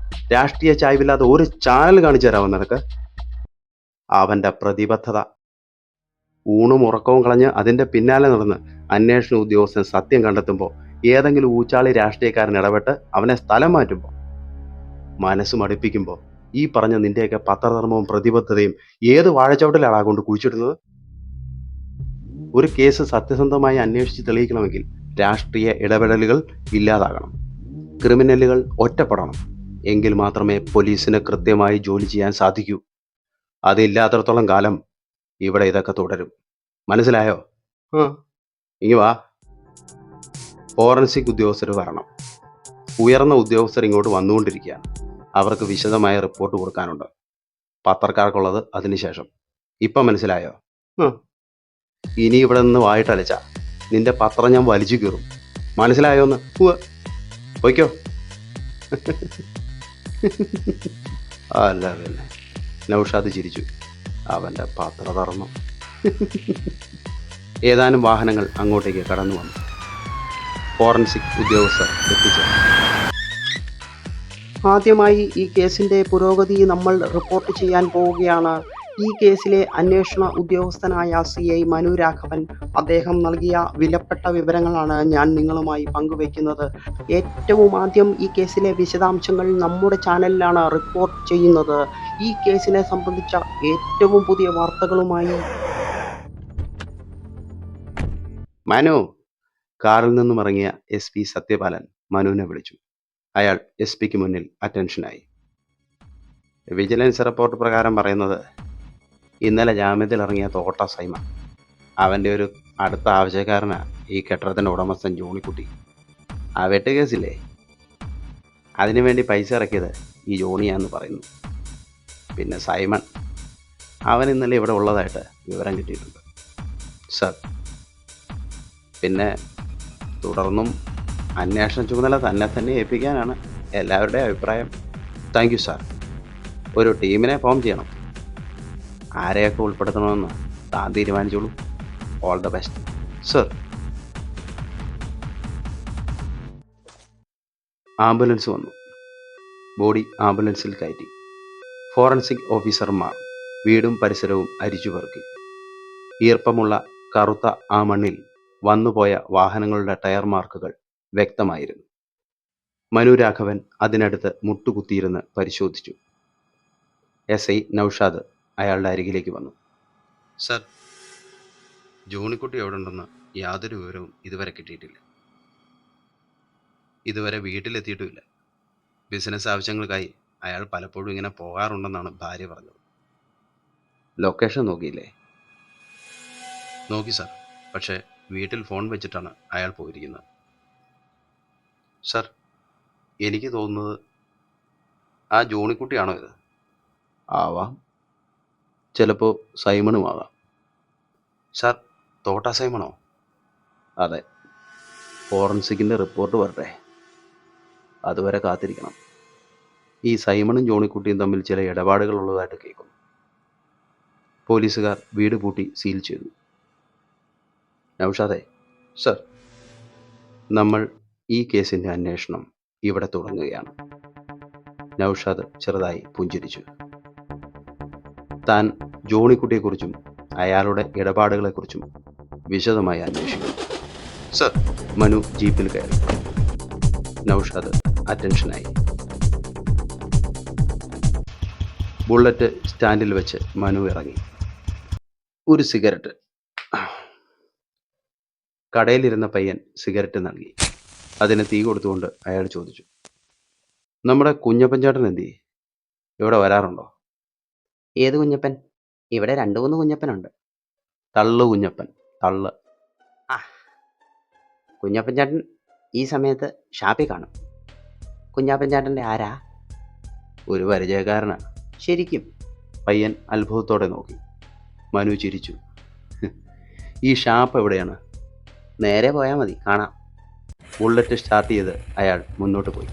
രാഷ്ട്രീയ ചായ്വില്ലാതെ ഒരു ചാനൽ കാണിച്ചു തരാമോ നിനക്ക്? അവന്റെ പ്രതിബദ്ധത. ഊണും ഉറക്കവും കളഞ്ഞ് അതിന്റെ പിന്നാലെ നടന്ന് അന്വേഷണ ഉദ്യോഗസ്ഥൻ സത്യം കണ്ടെത്തുമ്പോൾ ഏതെങ്കിലും ഊച്ചാളി രാഷ്ട്രീയക്കാരൻ ഇടപെട്ട് അവനെ സ്ഥലം മാറ്റുമ്പോൾ, മനസ്സ് മടുപ്പിക്കുമ്പോൾ ഈ പറഞ്ഞ നിന്റെയൊക്കെ പത്രധർമ്മവും പ്രതിബദ്ധതയും ഏത് വാഴച്ചവിട്ടിലാണ് കൊണ്ട് കുഴിച്ചിടുന്നത്? ഒരു കേസ് സത്യസന്ധമായി അന്വേഷിച്ച് തെളിയിക്കണമെങ്കിൽ രാഷ്ട്രീയ ഇടപെടലുകൾ ഇല്ലാതാകണം, ക്രിമിനലുകൾ ഒറ്റപ്പെടണം. എങ്കിൽ മാത്രമേ പോലീസിന് കൃത്യമായി ജോലി ചെയ്യാൻ സാധിക്കൂ. അതില്ലാത്തടത്തോളം കാലം ഇവിടെ ഇതൊക്കെ തുടരും. മനസ്സിലായോ? ഇനി വാ. ഫോറൻസിക് ഉദ്യോഗസ്ഥർ വരണം. ഉയർന്ന ഉദ്യോഗസ്ഥർ ഇങ്ങോട്ട് വന്നുകൊണ്ടിരിക്കുകയാണ്. അവർക്ക് വിശദമായ റിപ്പോർട്ട് കൊടുക്കാനുണ്ട്. പത്രക്കാർക്കുള്ളത് അതിനുശേഷം. ഇപ്പം മനസ്സിലായോ? ഇനി ഇവിടെ നിന്ന് വായിട്ടലച്ച നിന്റെ പത്രം ഞാൻ വലിച്ചു കീറും. മനസ്സിലായോന്ന്? പോയിക്കോ. അല്ല പിന്നെ നൗഷാദ് ചിരിച്ചു. അവന്റെ പത്രധർമ്മം. ഏതാനും വാഹനങ്ങൾ അങ്ങോട്ടേക്ക് കടന്നു വന്നു. ഫോറൻസിക് ഉദ്യോഗസ്ഥർ എത്തിച്ചേർന്നു. ആദ്യമായി ഈ കേസിന്റെ പുരോഗതി നമ്മൾ റിപ്പോർട്ട് ചെയ്യാൻ പോവുകയാണ്. ഈ കേസിലെ അന്വേഷണ ഉദ്യോഗസ്ഥനായ CI മനു രാഘവൻ. അദ്ദേഹം നൽകിയ വിലപ്പെട്ട വിവരങ്ങളാണ് ഞാൻ നിങ്ങളുമായി പങ്കുവയ്ക്കുന്നത്. ഏറ്റവും ആദ്യം ഈ കേസിലെ വിശദാംശങ്ങൾ നമ്മുടെ ചാനലിലാണ് റിപ്പോർട്ട് ചെയ്യുന്നത്. ഈ കേസിനെ സംബന്ധിച്ച ഏറ്റവും പുതിയ വാർത്തകളുമായി മനു. കാറിൽ നിന്നും ഇറങ്ങിയ SP സത്യപാലൻ മനുവിനെ വിളിച്ചു. അയാൾ എസ് പിക്ക് മുന്നിൽ അറ്റൻഷനായി. വിജിലൻസ് റിപ്പോർട്ട് പ്രകാരം പറയുന്നത് ഇന്നലെ ജാമ്യത്തിലിറങ്ങിയ തോട്ട സൈമൺ, അവൻ്റെ ഒരു അടുത്ത ആവശ്യക്കാരനാണ് ഈ കെട്ടിടത്തിൻ്റെ ഉടമസ്ഥൻ ജോണിക്കുട്ടി. ആ വെട്ടുകേസില്ലേ, അതിനുവേണ്ടി പൈസ ഇറക്കിയത് ഈ ജോണിയാന്ന് പറയുന്നു. പിന്നെ സൈമൺ, അവൻ ഇന്നലെ ഇവിടെ ഉള്ളതായിട്ട് വിവരം കിട്ടിയിട്ടുണ്ട് സർ. പിന്നെ തുടർന്നും അന്വേഷണ ചുമതല തന്നെ ഏൽപ്പിക്കാനാണ് എല്ലാവരുടെയും അഭിപ്രായം. Thank you sir. ഒരു ടീമിനെ ഫോം ചെയ്യണം. ആരെയൊക്കെ ഉൾപ്പെടുത്തണമെന്ന് താൻ തീരുമാനിച്ചോളൂ. All the best sir. Ambulance വന്നു. ബോഡി ആംബുലൻസിൽ കയറ്റി. ഫോറൻസിക് ഓഫീസർമാർ വീടും പരിസരവും അരിച്ചുപെറുക്കി. ഈർപ്പമുള്ള കറുത്ത ആ മണ്ണിൽ വന്നുപോയ വാഹനങ്ങളുടെ ടയർ മാർക്കുകൾ വ്യക്തമായിരുന്നു. മനുരാഘവൻ അതിനടുത്ത് മുട്ടുകുത്തിയിരുന്ന് പരിശോധിച്ചു. SI നൗഷാദ് അയാളുടെ അരികിലേക്ക് വന്നു. സർ, ജോണിക്കുട്ടി എവിടെ ഉണ്ടെന്ന് യാതൊരു വിവരവും ഇതുവരെ കിട്ടിയിട്ടില്ല. ഇതുവരെ വീട്ടിലെത്തിയിട്ടുമില്ല. ബിസിനസ് ആവശ്യങ്ങൾക്കായി അയാൾ പലപ്പോഴും ഇങ്ങനെ പോകാറുണ്ടെന്നാണ് ഭാര്യ പറഞ്ഞത്. ലൊക്കേഷൻ നോക്കിയില്ലേ? നോക്കി സർ, പക്ഷേ വീട്ടിൽ ഫോൺ വെച്ചിട്ടാണ് അയാൾ പോയിരിക്കുന്നത്. സർ, എനിക്ക് തോന്നുന്നത് ആ ജോണിക്കുട്ടിയാണോ ഇത്? ആവാം. ചിലപ്പോൾ സൈമണും ആകാം. സാർ, തോട്ട സൈമണോ? അതെ. ഫോറൻസിക്കിൻ്റെ റിപ്പോർട്ട് വരട്ടെ, അതുവരെ കാത്തിരിക്കണം. ഈ സൈമണും ജോണിക്കുട്ടിയും തമ്മിൽ ചില ഇടപാടുകൾ ഉള്ളതായിട്ട് കേൾക്കുന്നു. പോലീസുകാർ വീട് പൂട്ടി സീൽ ചെയ്തു. നൗഷാദേ. സർ. നമ്മൾ ഈ കേസിൻ്റെ അന്വേഷണം ഇവിടെ തുടങ്ങുകയാണ്. നൗഷാദ് ചെറുതായി പുഞ്ചിരിച്ചു. താൻ ജോണിക്കുട്ടിയെക്കുറിച്ചും അയാളുടെ ഇടപാടുകളെക്കുറിച്ചും വിശദമായി അന്വേഷിക്കും. സർ. മനു ജീപ്പിൽ കയറി. നൗഷാദ് അറ്റൻഷനായി. ബുള്ളറ്റ് സ്റ്റാൻഡിൽ വെച്ച് മനു ഇറങ്ങി. ഒരു സിഗരറ്റ്. കടയിലിരുന്ന പയ്യൻ സിഗരറ്റ് നൽകി. അതിന് തീ കൊടുത്തുകൊണ്ട് അയാൾ ചോദിച്ചു, നമ്മുടെ കുഞ്ഞപ്പൻ ചേട്ടൻ എന്തി? ഇവിടെ വരാറുണ്ടോ? ഏത് കുഞ്ഞപ്പൻ? ഇവിടെ 2-3 കുഞ്ഞപ്പനുണ്ട്. തള്ളു കുഞ്ഞപ്പൻ, തള്ള്. ആ, കുഞ്ഞപ്പൻ ചേട്ടൻ ഈ സമയത്ത് ഷാപ്പിൽ കാണും. കുഞ്ഞപ്പൻ ചേട്ടൻ്റെ ആരാ? ഒരു പരിചയക്കാരനാണ്. ശരിക്കും? പയ്യൻ അത്ഭുതത്തോടെ നോക്കി. മനു ചിരിച്ചു. ഈ ഷാപ്പ് എവിടെയാണ്? നേരെ പോയാൽ മതി, കാണാം. ബുള്ളറ്റ് സ്റ്റാർട്ട് ചെയ്ത് അയാൾ മുന്നോട്ട് പോയി.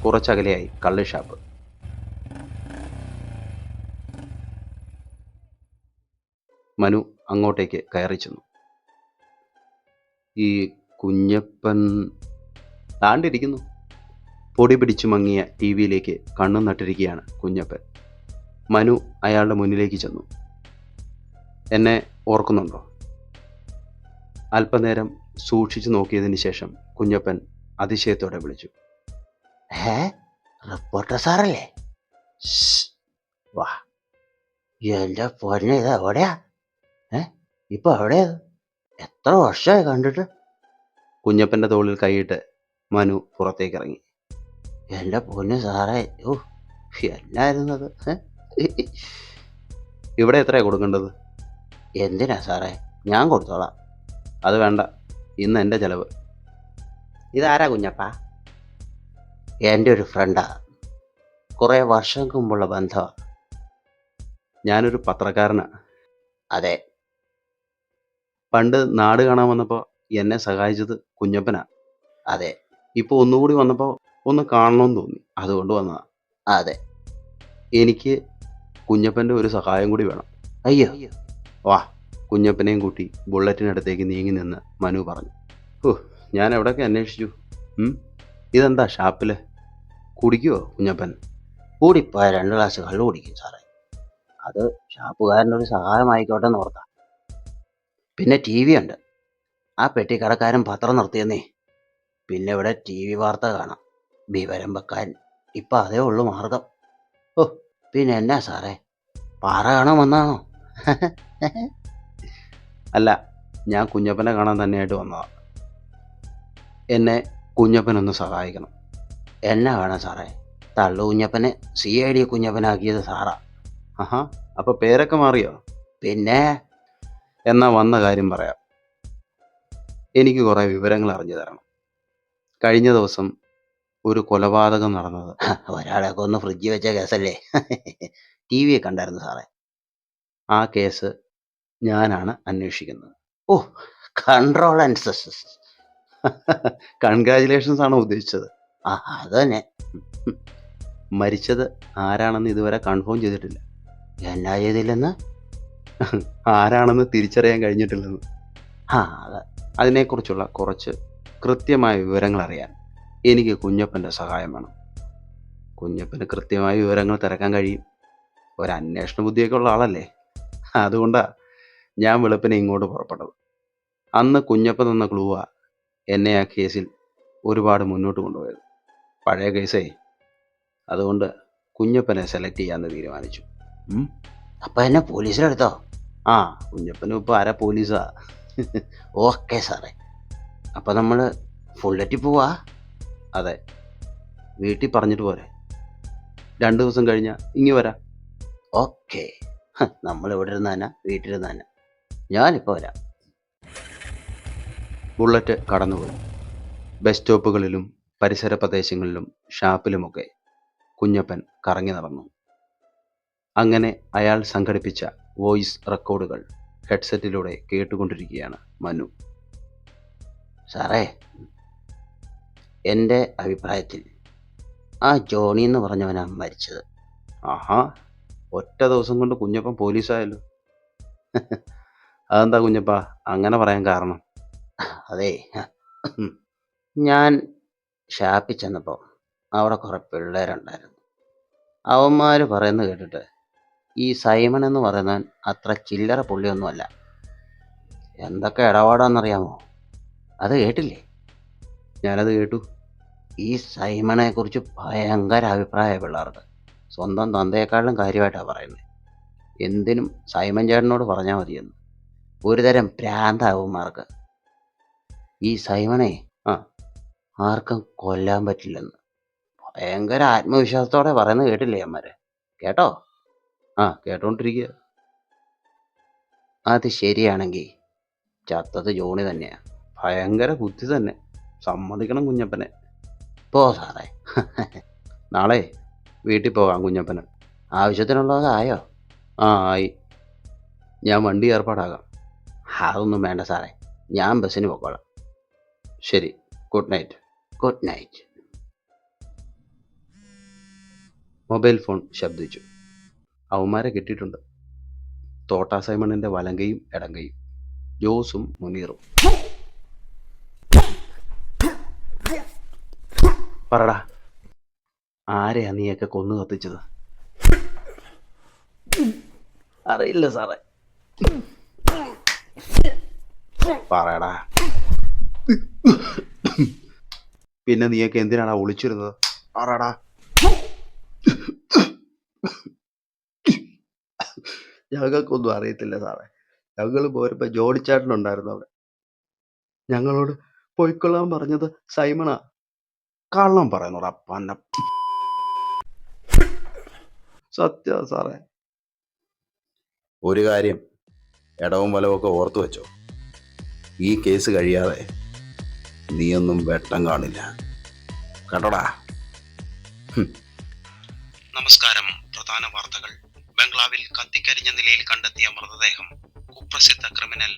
കുറച്ചകലെയായി കള്ള് ഷാപ്പ്. മനു അങ്ങോട്ടേക്ക് കയറി ചെന്നു. ഈ കുഞ്ഞപ്പൻ താണ്ടിരിക്കുന്നു. പൊടി പിടിച്ചു മങ്ങിയ TV-യിലേക്ക് കണ്ണും നട്ടിരിക്കുകയാണ് കുഞ്ഞപ്പൻ. മനു അയാളുടെ മുന്നിലേക്ക് ചെന്നു. എന്നെ ഓർക്കുന്നുണ്ടോ? അല്പനേരം സൂക്ഷിച്ചു നോക്കിയതിന് ശേഷം കുഞ്ഞപ്പൻ അതിശയത്തോടെ വിളിച്ചു, റിപ്പോർട്ടർ സാറല്ലേ? വാ, എൻ്റെ പൊന്നെ, ഇത് എവിടെയാ? ഇപ്പൊ എവിടെയാ? എത്ര വർഷമായി കണ്ടിട്ട്? കുഞ്ഞപ്പൻ്റെ തോളിൽ കൈയിട്ട് മനു പുറത്തേക്ക് ഇറങ്ങി. എൻ്റെ പൊന്ന് സാറേ, ഓ എന്നായിരുന്നു അത്? ഇവിടെ എത്രയാണ് കൊടുക്കേണ്ടത്? എന്തിനാ സാറേ? ഞാൻ കൊടുത്തോളാം. അത് വേണ്ട, ഇന്ന് എൻ്റെ ചെലവ്. ഇതാരാ കുഞ്ഞപ്പ? എൻ്റെ ഒരു ഫ്രണ്ടാ, കുറേ വർഷങ്ങൾക്ക് മുമ്പുള്ള ബന്ധമാണ്. ഞാനൊരു പത്രക്കാരനാണ്. അതെ. പണ്ട് നാട് കാണാൻ വന്നപ്പോൾ എന്നെ സഹായിച്ചത് കുഞ്ഞപ്പനാ. അതെ. ഇപ്പോൾ ഒന്നുകൂടി വന്നപ്പോൾ ഒന്ന് കാണണമെന്ന് തോന്നി, അതുകൊണ്ട് വന്നതാ. അതെ. എനിക്ക് കുഞ്ഞപ്പൻ്റെ ഒരു സഹായം കൂടി വേണം. അയ്യോ. വാ. കുഞ്ഞപ്പനെയും കൂട്ടി ബുള്ളറ്റിനടുത്തേക്ക് നീങ്ങി നിന്ന് മനു പറഞ്ഞു. ഞാൻ എവിടെയൊക്കെ അന്വേഷിച്ചു. ഇതെന്താ ഷാപ്പിൽ? കുടിക്കുവോ കുഞ്ഞപ്പൻ? കൂടിപ്പോയ 2 ഗ്ലാസ് കള്ളു കുടിക്കും സാറേ. അത് ഷാപ്പുകാരനൊരു സഹായമായിക്കോട്ടെ എന്ന് ഓർത്താ. പിന്നെ TV ഉണ്ട്. ആ പെട്ടിക്കടക്കാരൻ പത്രം നിർത്തിയെന്നേ. പിന്നെ ഇവിടെ TV വാർത്ത കാണാം. വിവരം വെക്കാൻ ഇപ്പം അതേ ഉള്ളു മാർഗം. പിന്നെ എന്നാ സാറേ, പാറ കാണാൻ വന്നാണോ? അല്ല, ഞാൻ കുഞ്ഞപ്പനെ കാണാൻ തന്നെയായിട്ട് വന്നതാ. എന്നെ കുഞ്ഞപ്പനൊന്ന് സഹായിക്കണം. എന്നാ വേണം സാറേ? തള്ളു കുഞ്ഞപ്പനെ CID കുഞ്ഞപ്പനാക്കിയത് സാറാ. ആഹാ, അപ്പോൾ പേരൊക്കെ മാറിയോ? പിന്നെ എന്നാ വന്ന കാര്യം പറയാം. എനിക്ക് കുറേ വിവരങ്ങൾ അറിഞ്ഞു തരണം. കഴിഞ്ഞ ദിവസം ഒരു കൊലപാതകം നടന്നത്. ഒരാളെയൊക്കെ ഒന്ന് ഫ്രിഡ്ജിൽ വെച്ച കേസല്ലേ? TV കണ്ടായിരുന്നു സാറേ. ആ കേസ് ഞാനാണ് അന്വേഷിക്കുന്നത്. ഓ, കൺട്രോൾ ആൻഡ് സക്സസ്. കൺഗ്രാജുലേഷൻസ് ആണോ ഉദ്ദേശിച്ചത്? ആ, അത് തന്നെ. മരിച്ചത് ആരാണെന്ന് ഇതുവരെ കൺഫേം ചെയ്തിട്ടില്ല. എന്നാ ചെയ്തില്ലെന്ന്? ആരാണെന്ന് തിരിച്ചറിയാൻ കഴിഞ്ഞിട്ടില്ലെന്ന്. അത് അതിനെക്കുറിച്ചുള്ള കുറച്ച് കൃത്യമായ വിവരങ്ങൾ അറിയാൻ എനിക്ക് കുഞ്ഞപ്പൻ്റെ സഹായം വേണം. കുഞ്ഞപ്പന് കൃത്യമായ വിവരങ്ങൾ തിരക്കാൻ കഴിയും. ഒരു അന്വേഷണ ബുദ്ധിയൊക്കെ ഉള്ള ആളല്ലേ. അതുകൊണ്ടാണ് ഞാൻ വെളുപ്പിനെ ഇങ്ങോട്ട് പുറപ്പെട്ടത്. അന്ന് കുഞ്ഞപ്പൻ തന്ന ക്ലൂവാ എന്നെ ആ കേസിൽ ഒരുപാട് മുന്നോട്ട് കൊണ്ടുപോയത്. പഴയ കേസേ, അതുകൊണ്ട് കുഞ്ഞപ്പനെ സെലക്ട് ചെയ്യാമെന്ന് തീരുമാനിച്ചു. അപ്പം എന്നെ പോലീസിലെടുത്തോ? ആ, കുഞ്ഞപ്പനും ഇപ്പോൾ ആരാ പോലീസാ. ഓക്കെ സാറേ. അപ്പം നമ്മൾ ഫുള്ളറ്റി പോവാ? അതെ, വീട്ടിൽ പറഞ്ഞിട്ട് പോരെ. 2 ദിവസം കഴിഞ്ഞാൽ ഇങ്ങ് വരാം. ഓക്കെ. നമ്മളിവിടെ ഇരുന്ന് തന്നെ, വീട്ടിലിരുന്ന് തന്നെ. ഞാനിപ്പോൾ വരാം. ബുള്ളറ്റ് കടന്നുപോയി. ബസ് സ്റ്റോപ്പുകളിലും പരിസര പ്രദേശങ്ങളിലും ഷാപ്പിലുമൊക്കെ കുഞ്ഞപ്പൻ കറങ്ങി നടന്നു. അങ്ങനെ അയാൾ സംഘടിപ്പിച്ച വോയിസ് റെക്കോർഡുകൾ ഹെഡ്സെറ്റിലൂടെ കേട്ടുകൊണ്ടിരിക്കുകയാണ് മനു. സാറേ, എൻ്റെ അഭിപ്രായത്തിൽ ആ ജോണി എന്ന് പറഞ്ഞവനാണ് മരിച്ചത്. ആഹാ, ഒറ്റ ദിവസം കൊണ്ട് കുഞ്ഞപ്പൻ പോലീസായല്ലോ. അതെന്താ കുഞ്ഞപ്പ അങ്ങനെ പറയാൻ കാരണം? അതെ, ഞാൻ ഷാപ്പിൽ ചെന്നപ്പോൾ അവിടെ കുറേ പിള്ളേരുണ്ടായിരുന്നു. അവന്മാർ പറയുന്നത് കേട്ടിട്ട് ഈ സൈമൺ എന്ന് പറയുന്നവൻ അത്ര ചില്ലറ പുള്ളിയൊന്നുമല്ല. എന്തൊക്കെ ഇടപാടാന്നറിയാമോ? അത് കേട്ടില്ലേ? ഞാനത് കേട്ടു. ഈ സൈമണെ കുറിച്ച് ഭയങ്കര അഭിപ്രായ പിള്ളേർക്ക്. സ്വന്തം തന്തയെക്കാളും കാര്യമായിട്ടാണ് പറയുന്നത്. എന്തിനും സൈമൺ ചേട്ടനോട് പറഞ്ഞാൽ മതിയെന്ന്. ഒരുതരം ഭ്രാന്താവന്മാർക്ക്. ഈ സൈമണെ ആർക്കും കൊല്ലാൻ പറ്റില്ലെന്ന് ഭയങ്കര ആത്മവിശ്വാസത്തോടെ പറയുന്നത് കേട്ടില്ലേ അമ്മമാര്? കേട്ടോ? കേട്ടോണ്ടിരിക്കുക. അത് ശരിയാണെങ്കിൽ ചത്തത് ജോണി തന്നെയാണ്. ഭയങ്കര ബുദ്ധി തന്നെ, സമ്മതിക്കണം കുഞ്ഞപ്പനെ. പോ സാറേ. നാളെ വീട്ടിൽ പോകാം കുഞ്ഞപ്പന്. ആവശ്യത്തിനുള്ളതായോ? ആയി. ഞാൻ വണ്ടി ഏർപ്പാടാകാം. അതൊന്നും വേണ്ട സാറേ, ഞാൻ ബസ്സിന് പോക്കോളാം. ശരി, good night. Good night. Mobile phone ശബ്ദിച്ചു. അവന്മാരെ കിട്ടിയിട്ടുണ്ട്. തോട്ടാ സൈമണിൻ്റെ വലങ്കയും ഇടങ്കയും, ജോസും മുനീറും. പറടാ, ആരെയാ നീയൊക്കെ കൊന്നു കത്തിച്ചത്? അറിയില്ല സാറേ. പറയടാ. പിന്നെ നീയൊക്കെ എന്തിനാണ് ഒളിച്ചിരുന്നത്? പറടാ. ഞങ്ങൾക്കൊന്നും അറിയത്തില്ല സാറേ. ഞങ്ങൾ പോയപ്പോൾ ജോണിച്ചേട്ടനുണ്ടായിരുന്നു അവിടെ. ഞങ്ങളോട് പോയിക്കൊള്ളാൻ പറഞ്ഞത് സൈമണാ. കള്ളം പറയുന്നോടാ പന്ന. സത്യം സാറേ. ഒരു കാര്യം ഇടവും വലവും ഓർത്തു വെച്ചോ. ഈ കേസ് കഴിയാതെ നീയൊന്നും വെട്ടം കാണില്ല, കേട്ടോടാ. നമസ്കാരം. പ്രധാന വാർത്തകൾ. ബംഗ്ലാവിൽ കത്തിക്കരിഞ്ഞ നിലയിൽ കണ്ടെത്തിയ മൃതദേഹം കുപ്രസിദ്ധ ക്രിമിനൽ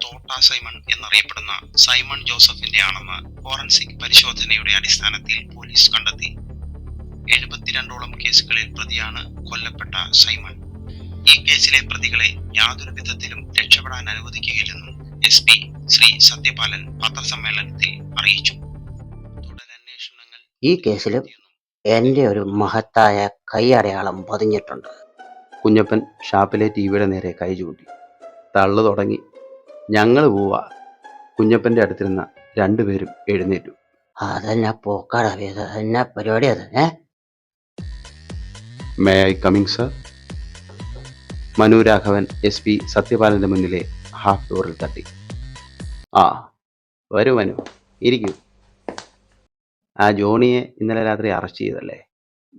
തോട്ടാ സൈമൺ എന്നറിയപ്പെടുന്ന സൈമൺ ജോസഫിന്റെ ആണെന്ന് ഫോറൻസിക് പരിശോധനയുടെ അടിസ്ഥാനത്തിൽ പോലീസ് കണ്ടെത്തി. 72ഓളം കേസുകളിൽ പ്രതിയാണ് കൊല്ലപ്പെട്ട സൈമൺ. ഈ കേസിലെ പ്രതികളെ യാതൊരു വിധത്തിലും രക്ഷപ്പെടാൻ അനുവദിക്കുകയില്ലെന്നും SP ശ്രീ സത്യപാലൻ പത്രസമ്മേളനത്തിൽ അറിയിച്ചു. തുടരന്വേഷണങ്ങൾ ഈ കേസിലും എൻ്റെ ഒരു മഹത്തായ കൈയടയാളം പതിഞ്ഞിട്ടുണ്ട്. കുഞ്ഞപ്പൻ ഷാപ്പിലെ ടിവിയുടെ നേരെ കൈ ചൂണ്ടി. തള്ളു തുടങ്ങി. ഞങ്ങൾ പോവാ. കുഞ്ഞപ്പൻ്റെ അടുത്തിരുന്ന 2 പേരും എഴുന്നേറ്റു. അതെന്നാ പോക്കാടത്? എന്നാ പരിപാടി അത്? May I coming sir? Manu Raghavan SP സത്യപാലൻ്റെ മുന്നിലെ ഹാഫ് ഡോറിൽ തട്ടി. വരൂ മനു, ഇരിക്കൂ. ആ ജോണിയെ ഇന്നലെ രാത്രി അറസ്റ്റ് ചെയ്തല്ലേ?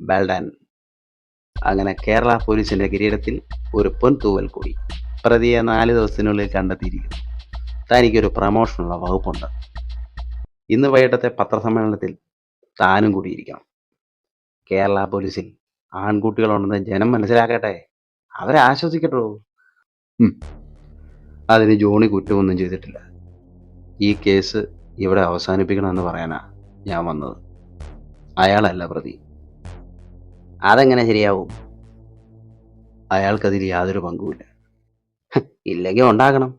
ബെൽഡൻ. അങ്ങനെ കേരള പോലീസിന്റെ കിരീടത്തിൽ ഒരു പൊൻതൂവൽ കൂടി. പ്രതിയെ 4 ദിവസത്തിനുള്ളിൽ കണ്ടെത്തിയിരിക്കുന്നു. തനിക്കൊരു പ്രമോഷനുള്ള വകുപ്പുണ്ട്. ഇന്ന് വൈകിട്ടത്തെ പത്രസമ്മേളനത്തിൽ താനും കൂടിയിരിക്കണം. കേരള പോലീസിൽ ആൺകുട്ടികളുണ്ടെന്ന് ജനം മനസ്സിലാക്കട്ടെ. അവരെ ആശ്വസിക്കട്ടോ. അതിന് ജോണി കുറ്റമൊന്നും ചെയ്തിട്ടില്ല. ഈ കേസ് ഇവിടെ അവസാനിപ്പിക്കണമെന്ന് പറയാനാ ഞാൻ വന്നത്. അയാളല്ല പ്രതി. അതെങ്ങനെ ശരിയാവും? അയാൾക്കതിൽ യാതൊരു പങ്കുമില്ല. ഇല്ലെങ്കിൽ ഉണ്ടാകണം.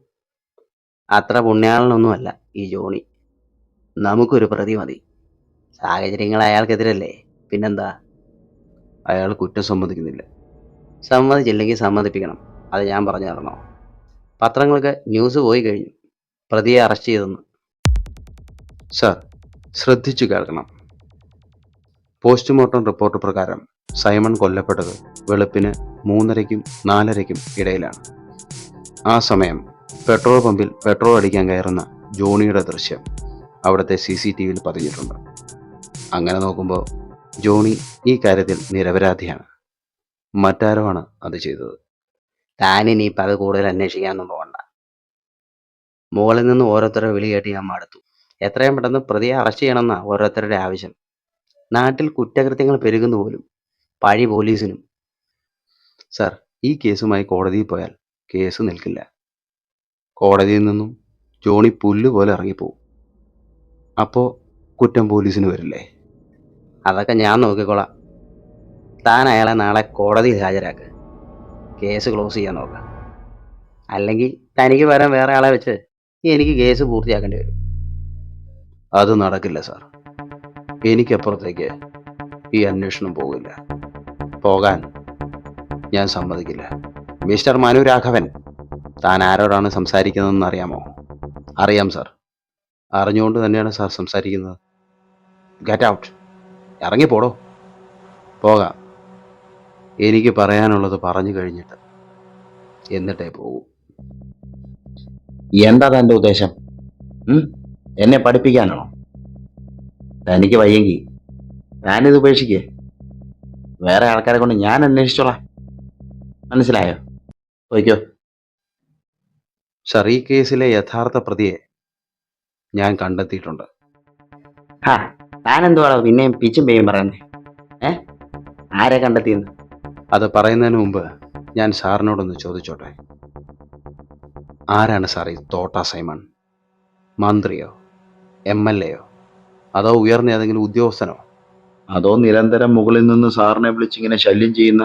അത്ര പുണ്യാളനൊന്നുമല്ല ഈ ജോണി. നമുക്കൊരു പ്രതി മതി. സാഹചര്യങ്ങൾ അയാൾക്കെതിരല്ലേ, പിന്നെന്താ? അയാൾ കുറ്റം സമ്മതിക്കുന്നില്ല. സമ്മതിച്ചില്ലെങ്കിൽ സമ്മതിപ്പിക്കണം. അത് ഞാൻ പറഞ്ഞു തരണോ? പത്രങ്ങൾക്ക് ന്യൂസ് പോയി കഴിഞ്ഞു, പ്രതിയെ അറസ്റ്റ് ചെയ്തെന്ന്. സാർ, ശ്രദ്ധിച്ചു കേൾക്കണം. പോസ്റ്റ്മോർട്ടം റിപ്പോർട്ട് പ്രകാരം സൈമൺ കൊല്ലപ്പെട്ടത് വെളുപ്പിന് 3:30-ക്കും 4:30-ക്കും ഇടയിലാണ്. ആ സമയം പെട്രോൾ പമ്പിൽ പെട്രോൾ അടിക്കാൻ കയറുന്ന ജോണിയുടെ ദൃശ്യം അവിടുത്തെ CCTVയിൽ പതിഞ്ഞിട്ടുണ്ട്. അങ്ങനെ നോക്കുമ്പോൾ ജോണി ഈ കാര്യത്തിൽ നിരപരാധിയാണ്. മറ്റാരോ ആണ് അത് ചെയ്തത്. താനിനിയിപ്പോൾ അത് കൂടുതൽ അന്വേഷിക്കാനൊന്നും പോകണ്ട. മുകളിൽ നിന്ന് ഓരോരുത്തരെ വിളി കേട്ട് ഞാൻ മടുത്തു. എത്രയും പെട്ടെന്ന് പ്രതിയെ അറസ്റ്റ് ചെയ്യണമെന്നാ ഓരോരുത്തരുടെ ആവശ്യം. നാട്ടിൽ കുറ്റകൃത്യങ്ങൾ പെരുകുന്നു പോലും. പഴി പോലീസിനും. സാർ, ഈ കേസുമായി കോടതിയിൽ പോയാൽ കേസ് നിൽക്കില്ല. കോടതിയിൽ നിന്നും ജോണി പുല്ലുപോലെ ഇറങ്ങിപ്പോവും. അപ്പോൾ കുറ്റം പോലീസിന് വരില്ലേ? അതൊക്കെ ഞാൻ നോക്കിക്കോളാം. താൻ അയാളെ നാളെ കോടതിയിൽ ഹാജരാക്ക്. കേസ് ക്ലോസ് ചെയ്യാൻ നോക്കാം. അല്ലെങ്കിൽ തനിക്ക് പകരം വേറെ ആളെ വെച്ച് എനിക്ക് കേസ് പൂർത്തിയാക്കേണ്ടി വരും. അത് നടക്കില്ല സാർ. എനിക്കപ്പുറത്തേക്ക് ഈ അന്വേഷണം പോകില്ല. പോകാൻ ഞാൻ സമ്മതിക്കില്ല. മിസ്റ്റർ മനു രാഘവൻ, താൻ ആരോടാണ് സംസാരിക്കുന്നതെന്ന് അറിയാമോ? അറിയാം സാർ. അറിഞ്ഞുകൊണ്ട് തന്നെയാണ് സാർ സംസാരിക്കുന്നത്. Get out. ഇറങ്ങിപ്പോടോ. പോകാം. എനിക്ക് പറയാനുള്ളത് പറഞ്ഞു കഴിഞ്ഞിട്ട് എന്നിട്ടേ പോകൂ. എന്താ തൻ്റെ ഉദ്ദേശം? എന്നെ പഠിപ്പിക്കാനാണോ? തനിക്ക് വയ്യെങ്കിൽ ഞാനിത് ഉപേക്ഷിക്കേ. വേറെ ആൾക്കാരെ കൊണ്ട് ഞാൻ അന്വേഷിച്ചോളാം. മനസ്സിലായോ? പോയിക്കോ. സാർ, ഈ കേസിലെ യഥാർത്ഥ പ്രതിയെ ഞാൻ കണ്ടെത്തിയിട്ടുണ്ട്. താനെന്തുവാണോ പിന്നെയും പിച്ചും പേയും പറയുന്നേ? ആരെ കണ്ടെത്തിയെന്ന്? അത് പറയുന്നതിന് മുമ്പ് ഞാൻ സാറിനോടൊന്ന് ചോദിച്ചോട്ടെ. ആരാണ് സാർ ഈ തോട്ട സൈമൺ? മന്ത്രിയോ, MLA യോ, അതോ ഉയർന്ന ഏതെങ്കിലും ഉദ്യോഗസ്ഥനോ? അതോ നിരന്തരം മുകളിൽ നിന്ന് സാറിനെ വിളിച്ചിങ്ങനെ ശല്യം ചെയ്യുന്ന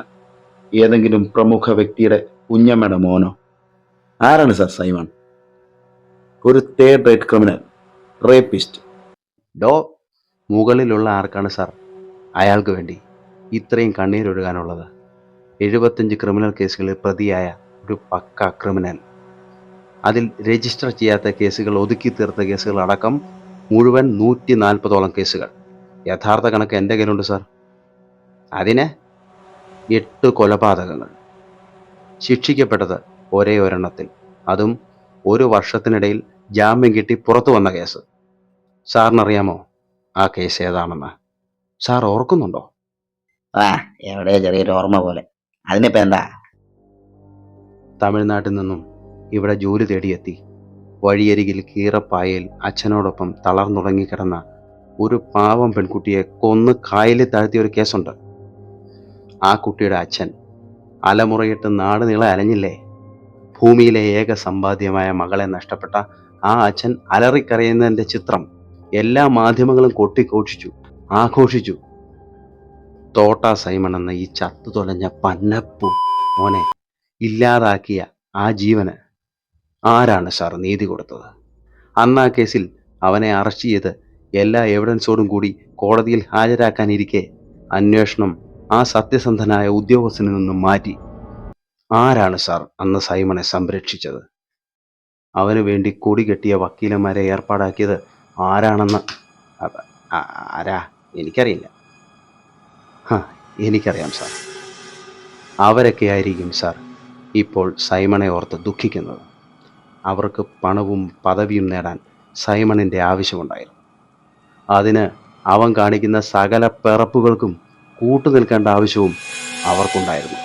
ഏതെങ്കിലും പ്രമുഖ വ്യക്തിയുടെ കുഞ്ഞമ്മയുടെ മോനോ? ആരാണ് സാർ സൈമൺ? ഒരു തേർഡ് റേറ്റ് ക്രിമിനൽ, റേപ്പിസ്റ്റ്. മുകളിലുള്ള ആർക്കാണ് സാർ അയാൾക്ക് വേണ്ടി ഇത്രയും കണ്ണീരൊഴുകാനുള്ളത്? 75 ക്രിമിനൽ കേസുകളിൽ പ്രതിയായ ഒരു പക്ക ക്രിമിനൽ. അതിൽ രജിസ്റ്റർ ചെയ്യാത്ത കേസുകൾ, ഒതുക്കി തീർത്ത കേസുകൾ അടക്കം മുഴുവൻ 140ഓളം കേസുകൾ. യഥാർത്ഥ കണക്ക് എൻ്റെ കയ്യിലുണ്ട് സാർ. അതിന് 8 കൊലപാതകങ്ങൾ. ശിക്ഷിക്കപ്പെട്ടത് ഒരേ ഒരെണ്ണത്തിൽ, അതും 1 വർഷത്തിനിടയിൽ ജാമ്യം കിട്ടി പുറത്തു വന്ന കേസ്. സാറിനറിയാമോ ആ കേസ് ഏതാണെന്ന്? സാർ ഓർക്കുന്നുണ്ടോ? എവിടെ ചെറിയൊരു ഓർമ്മ പോലെ. അതിനിപ്പോ എന്താ? തമിഴ്നാട്ടിൽ നിന്നും ഇവിടെ ജോലി തേടിയെത്തി വഴിയരികിൽ കീറപ്പായയിൽ അച്ഛനോടൊപ്പം തളർന്നുറങ്ങിക്കിടന്ന ഒരു പാവം പെൺകുട്ടിയെ കൊന്ന് കായലിൽ താഴ്ത്തിയ ഒരു കേസുണ്ട്. ആ കുട്ടിയുടെ അച്ഛൻ അലമുറയിട്ട് നാട് നീളെ അലഞ്ഞില്ലേ? ഭൂമിയിലെ ഏക സമ്പാദ്യമായ മകളെ നഷ്ടപ്പെട്ട ആ അച്ഛൻ അലറിക്കരയുന്നതിൻ്റെ ചിത്രം എല്ലാ മാധ്യമങ്ങളും കൊട്ടിഘോഷിച്ചു, ആഘോഷിച്ചു. തോട്ട സൈമൺ എന്ന ഈ ചത്തു തൊലഞ്ഞ പന്നപ്പൂ മോനെ ഇല്ലാതാക്കിയ ആ ജീവന് ആരാണ് സാർ നീതി കൊടുത്തത്? അന്ന് ആ കേസിൽ അവനെ അറസ്റ്റ് ചെയ്ത് എല്ലാ എവിഡൻസോടും കൂടി കോടതിയിൽ ഹാജരാക്കാനിരിക്കെ അന്വേഷണം ആ സത്യസന്ധനായ ഉദ്യോഗസ്ഥനിൽ നിന്നും മാറ്റി. ആരാണ് സാർ അന്ന് സൈമണെ സംരക്ഷിച്ചത്? അവന് വേണ്ടി കൊടി കെട്ടിയ വക്കീലന്മാരെ ഏർപ്പാടാക്കിയത് ആരാണെന്ന് ആരാ? എനിക്കറിയില്ല. എനിക്കറിയാം സാർ. അവരൊക്കെ ആയിരിക്കും സാർ ഇപ്പോൾ സൈമണെ ഓർത്ത് ദുഃഖിക്കുന്നത്. അവർക്ക് പണവും പദവിയും നേടാൻ സൈമണിൻ്റെ ആവശ്യമുണ്ടായിരുന്നു. അതിന് അവൻ കാണിക്കുന്ന സകല പിറപ്പുകൾക്കും കൂട്ടുനിൽക്കേണ്ട ആവശ്യവും അവർക്കുണ്ടായിരുന്നു.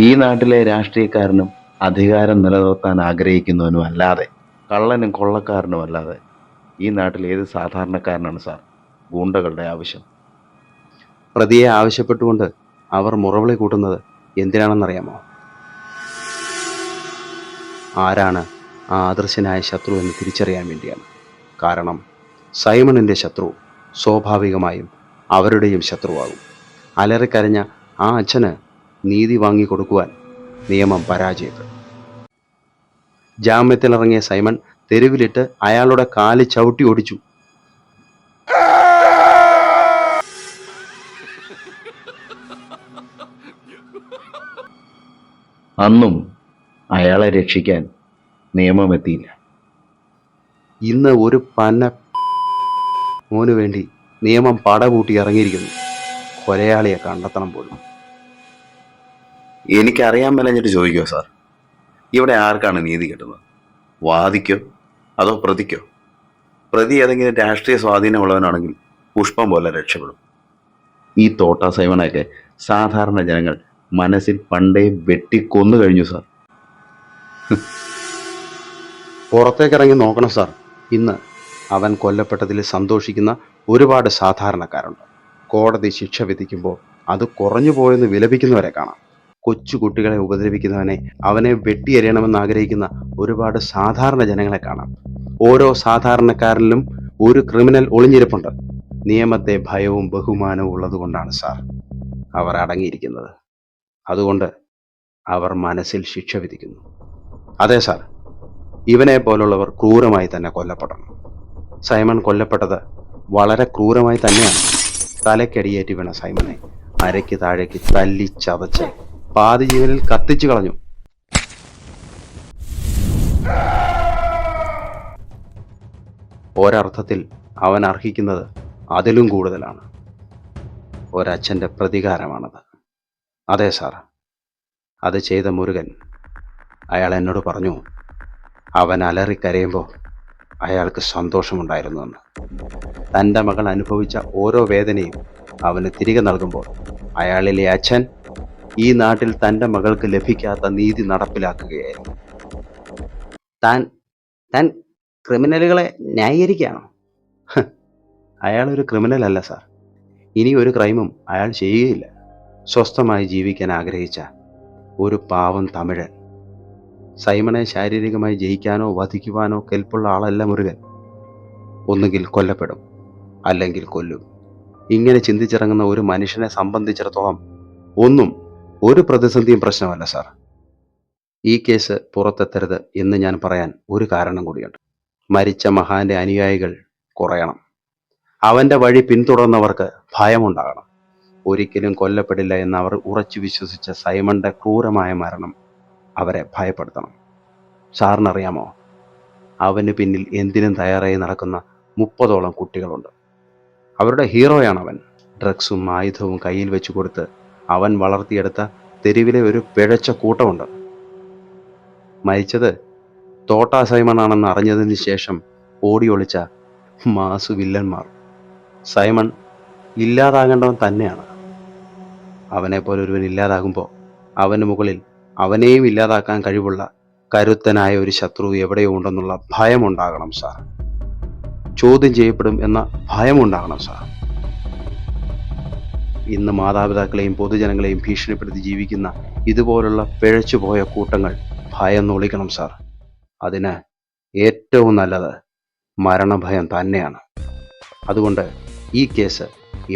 ഈ നാട്ടിലെ രാഷ്ട്രീയക്കാരനും അധികാരം നിലനിർത്താൻ ആഗ്രഹിക്കുന്നവനും അല്ലാതെ, കള്ളനും കൊള്ളക്കാരനും അല്ലാതെ ഈ നാട്ടിൽ ഏത് സാധാരണക്കാരനാണ് സാർ ഗൂണ്ടകളുടെ ആവശ്യം? പ്രതിയെ ആവശ്യപ്പെട്ടുകൊണ്ട് അവർ മുറവിളി കൂട്ടുന്നത് എന്തിനാണെന്നറിയാമോ? ആരാണ് ആ അദൃശ്യനായ ശത്രു എന്ന് തിരിച്ചറിയാൻ വേണ്ടിയാണ്. കാരണം സൈമണിൻ്റെ ശത്രു സ്വാഭാവികമായും അവരുടെയും ശത്രുവാകും. അലറിക്കരഞ്ഞ ആ അച്ഛന് നീതി വാങ്ങിക്കൊടുക്കുവാൻ നിയമം പരാജയപ്പെട്ടു. ജാമ്യത്തിലിറങ്ങിയ സൈമൺ തെരുവിലിട്ട് അയാളുടെ കാല് ചവിട്ടി ഓടിച്ചു. അന്നും അയാളെ രക്ഷിക്കാൻ നിയമം എത്തിയില്ല. ഇന്ന് ഒരു പന്ന മോനു വേണ്ടി നിയമം പടകൂട്ടി ഇറങ്ങിയിരിക്കുന്നു. കൊലയാളിയെ കണ്ടെത്തണം പോലും. എനിക്കറിയാൻ മേലഞ്ഞിട്ട് ചോദിക്കുമോ സാർ, ഇവിടെ ആർക്കാണ് നീതി കിട്ടുന്നത്? വാദിക്കോ അതോ പ്രതിക്കോ? പ്രതി ഏതെങ്കിലും രാഷ്ട്രീയ സ്വാധീനമുള്ളവനാണെങ്കിൽ പുഷ്പം പോലെ രക്ഷപ്പെടും. ഈ തോട്ട സൈമണയൊക്കെ സാധാരണ ജനങ്ങൾ മനസ്സിൽ പണ്ടേ വെട്ടിക്കൊന്നു കഴിഞ്ഞു സാർ. പുറത്തേക്കിറങ്ങി നോക്കണം സാർ. ഇന്ന് അവൻ കൊല്ലപ്പെട്ടതിൽ സന്തോഷിക്കുന്ന ഒരുപാട് സാധാരണക്കാരുണ്ട്. കോടതി ശിക്ഷ വിധിക്കുമ്പോൾ അത് കുറഞ്ഞു പോയെന്ന് വിലപിക്കുന്നവരെ കാണാം. കൊച്ചു കുട്ടികളെ ഉപദ്രവിക്കുന്നവനെ അവനെ വെട്ടിയെറിയണമെന്ന് ആഗ്രഹിക്കുന്ന ഒരുപാട് സാധാരണ ജനങ്ങളെ കാണാം. ഓരോ സാധാരണക്കാരനിലും ഒരു ക്രിമിനൽ ഒളിഞ്ഞിരിപ്പുണ്ട്. നിയമത്തെ ഭയവും ബഹുമാനവും ഉള്ളതുകൊണ്ടാണ് സാർ അവർ അടങ്ങിയിരിക്കുന്നത്. അതുകൊണ്ട് അവർ മനസ്സിൽ ശിക്ഷ വിധിക്കുന്നു. അതെ സാർ, ഇവനെ പോലുള്ളവർ ക്രൂരമായി തന്നെ കൊല്ലപ്പെടണം. സൈമൺ കൊല്ലപ്പെട്ടത് വളരെ ക്രൂരമായി തന്നെയാണ്. തലക്കടിയേറ്റ് വീണ സൈമനെ അരയ്ക്ക് താഴേക്ക് തല്ലി ചതച്ച് പാതി ജീവനിൽ കത്തിച്ചു കളഞ്ഞു. ഒരർത്ഥത്തിൽ അവൻ അർഹിക്കുന്നത് അതിലും കൂടുതലാണ്. ഒരച്ഛൻ്റെ പ്രതികാരമാണത്. അതെ സാർ, അത് ചെയ്ത മുരുകൻ അയാൾ എന്നോട് പറഞ്ഞു, അവൻ അലറിക്കരയുമ്പോൾ അയാൾക്ക് സന്തോഷമുണ്ടായിരുന്നുവെന്ന്. തൻ്റെ മകൾ അനുഭവിച്ച ഓരോ വേദനയും അവന് തിരികെ നൽകുമ്പോൾ അയാളിലെ അച്ഛൻ ഈ നാട്ടിൽ തൻ്റെ മകൾക്ക് ലഭിക്കാത്ത നീതി നടപ്പിലാക്കുകയായിരുന്നു. താൻ ക്രിമിനലുകളെ ന്യായീകരിക്കുകയാണോ? അയാളൊരു ക്രിമിനൽ അല്ല സാർ. ഇനി ഒരു ക്രൈമും അയാൾ ചെയ്യുകയില്ല. സ്വസ്ഥമായി ജീവിക്കാൻ ആഗ്രഹിച്ച ഒരു പാവം തമിഴൻ. സൈമണെ ശാരീരികമായി ജയിക്കാനോ വധിക്കുവാനോ കെൽപ്പുള്ള ആളല്ല മുരുകൻ. ഒന്നുകിൽ കൊല്ലപ്പെടും, അല്ലെങ്കിൽ കൊല്ലും. ഇങ്ങനെ ചിന്തിച്ചിറങ്ങുന്ന ഒരു മനുഷ്യനെ സംബന്ധിച്ചിടത്തോളം ഒന്നും ഒരു പ്രതിസന്ധിയും പ്രശ്നമല്ല സാർ. ഈ കേസ് പുറത്തെത്തരുത് എന്ന് ഞാൻ പറയാൻ ഒരു കാരണം കൂടിയുണ്ട്. മരിച്ച മഹാന്റെ അനുയായികൾ കുറയണം. അവന്റെ വഴി പിന്തുടർന്നവർക്ക് ഭയമുണ്ടാകണം. ഒരിക്കലും കൊല്ലപ്പെടില്ല എന്ന് അവർ ഉറച്ചു വിശ്വസിച്ച സൈമന്റെ ക്രൂരമായ മരണം അവരെ ഭയപ്പെടുത്തണം. സാറിനറിയാമോ, അവന് പിന്നിൽ എന്തിനും തയ്യാറായി നടക്കുന്ന 30ഓളം കുട്ടികളുണ്ട്. അവരുടെ ഹീറോയാണ് അവൻ. ഡ്രഗ്സും ആയുധവും കയ്യിൽ വെച്ചു കൊടുത്ത് അവൻ വളർത്തിയെടുത്ത തെരുവിലെ ഒരു പിഴച്ച കൂട്ടമുണ്ട്. മരിച്ചത് തോട്ട സൈമണാണെന്ന് അറിഞ്ഞതിന് ശേഷം ഓടി ഒളിച്ച മാസു വില്ലന്മാർ. സൈമൺ ഇല്ലാതാകേണ്ടവൻ തന്നെയാണ്. അവനെപ്പോലെ ഒരുവൻ ഇല്ലാതാകുമ്പോൾ അവന് മുകളിൽ അവനെയും ഇല്ലാതാക്കാൻ കഴിവുള്ള കരുത്തനായ ഒരു ശത്രു എവിടെയോ ഉണ്ടെന്നുള്ള ഭയമുണ്ടാകണം സാർ. ചോദ്യം ചെയ്യപ്പെടും എന്ന ഭയമുണ്ടാകണം സാർ. ഇന്ന് മാതാപിതാക്കളെയും പൊതുജനങ്ങളെയും ഭീഷണിപ്പെടുത്തി ജീവിക്കുന്ന ഇതുപോലുള്ള പിഴച്ചുപോയ കൂട്ടങ്ങൾ ഭയന്നൊളിക്കണം സാർ. അതിന് ഏറ്റവും നല്ലത് മരണഭയം തന്നെയാണ്. അതുകൊണ്ട് ഈ കേസ്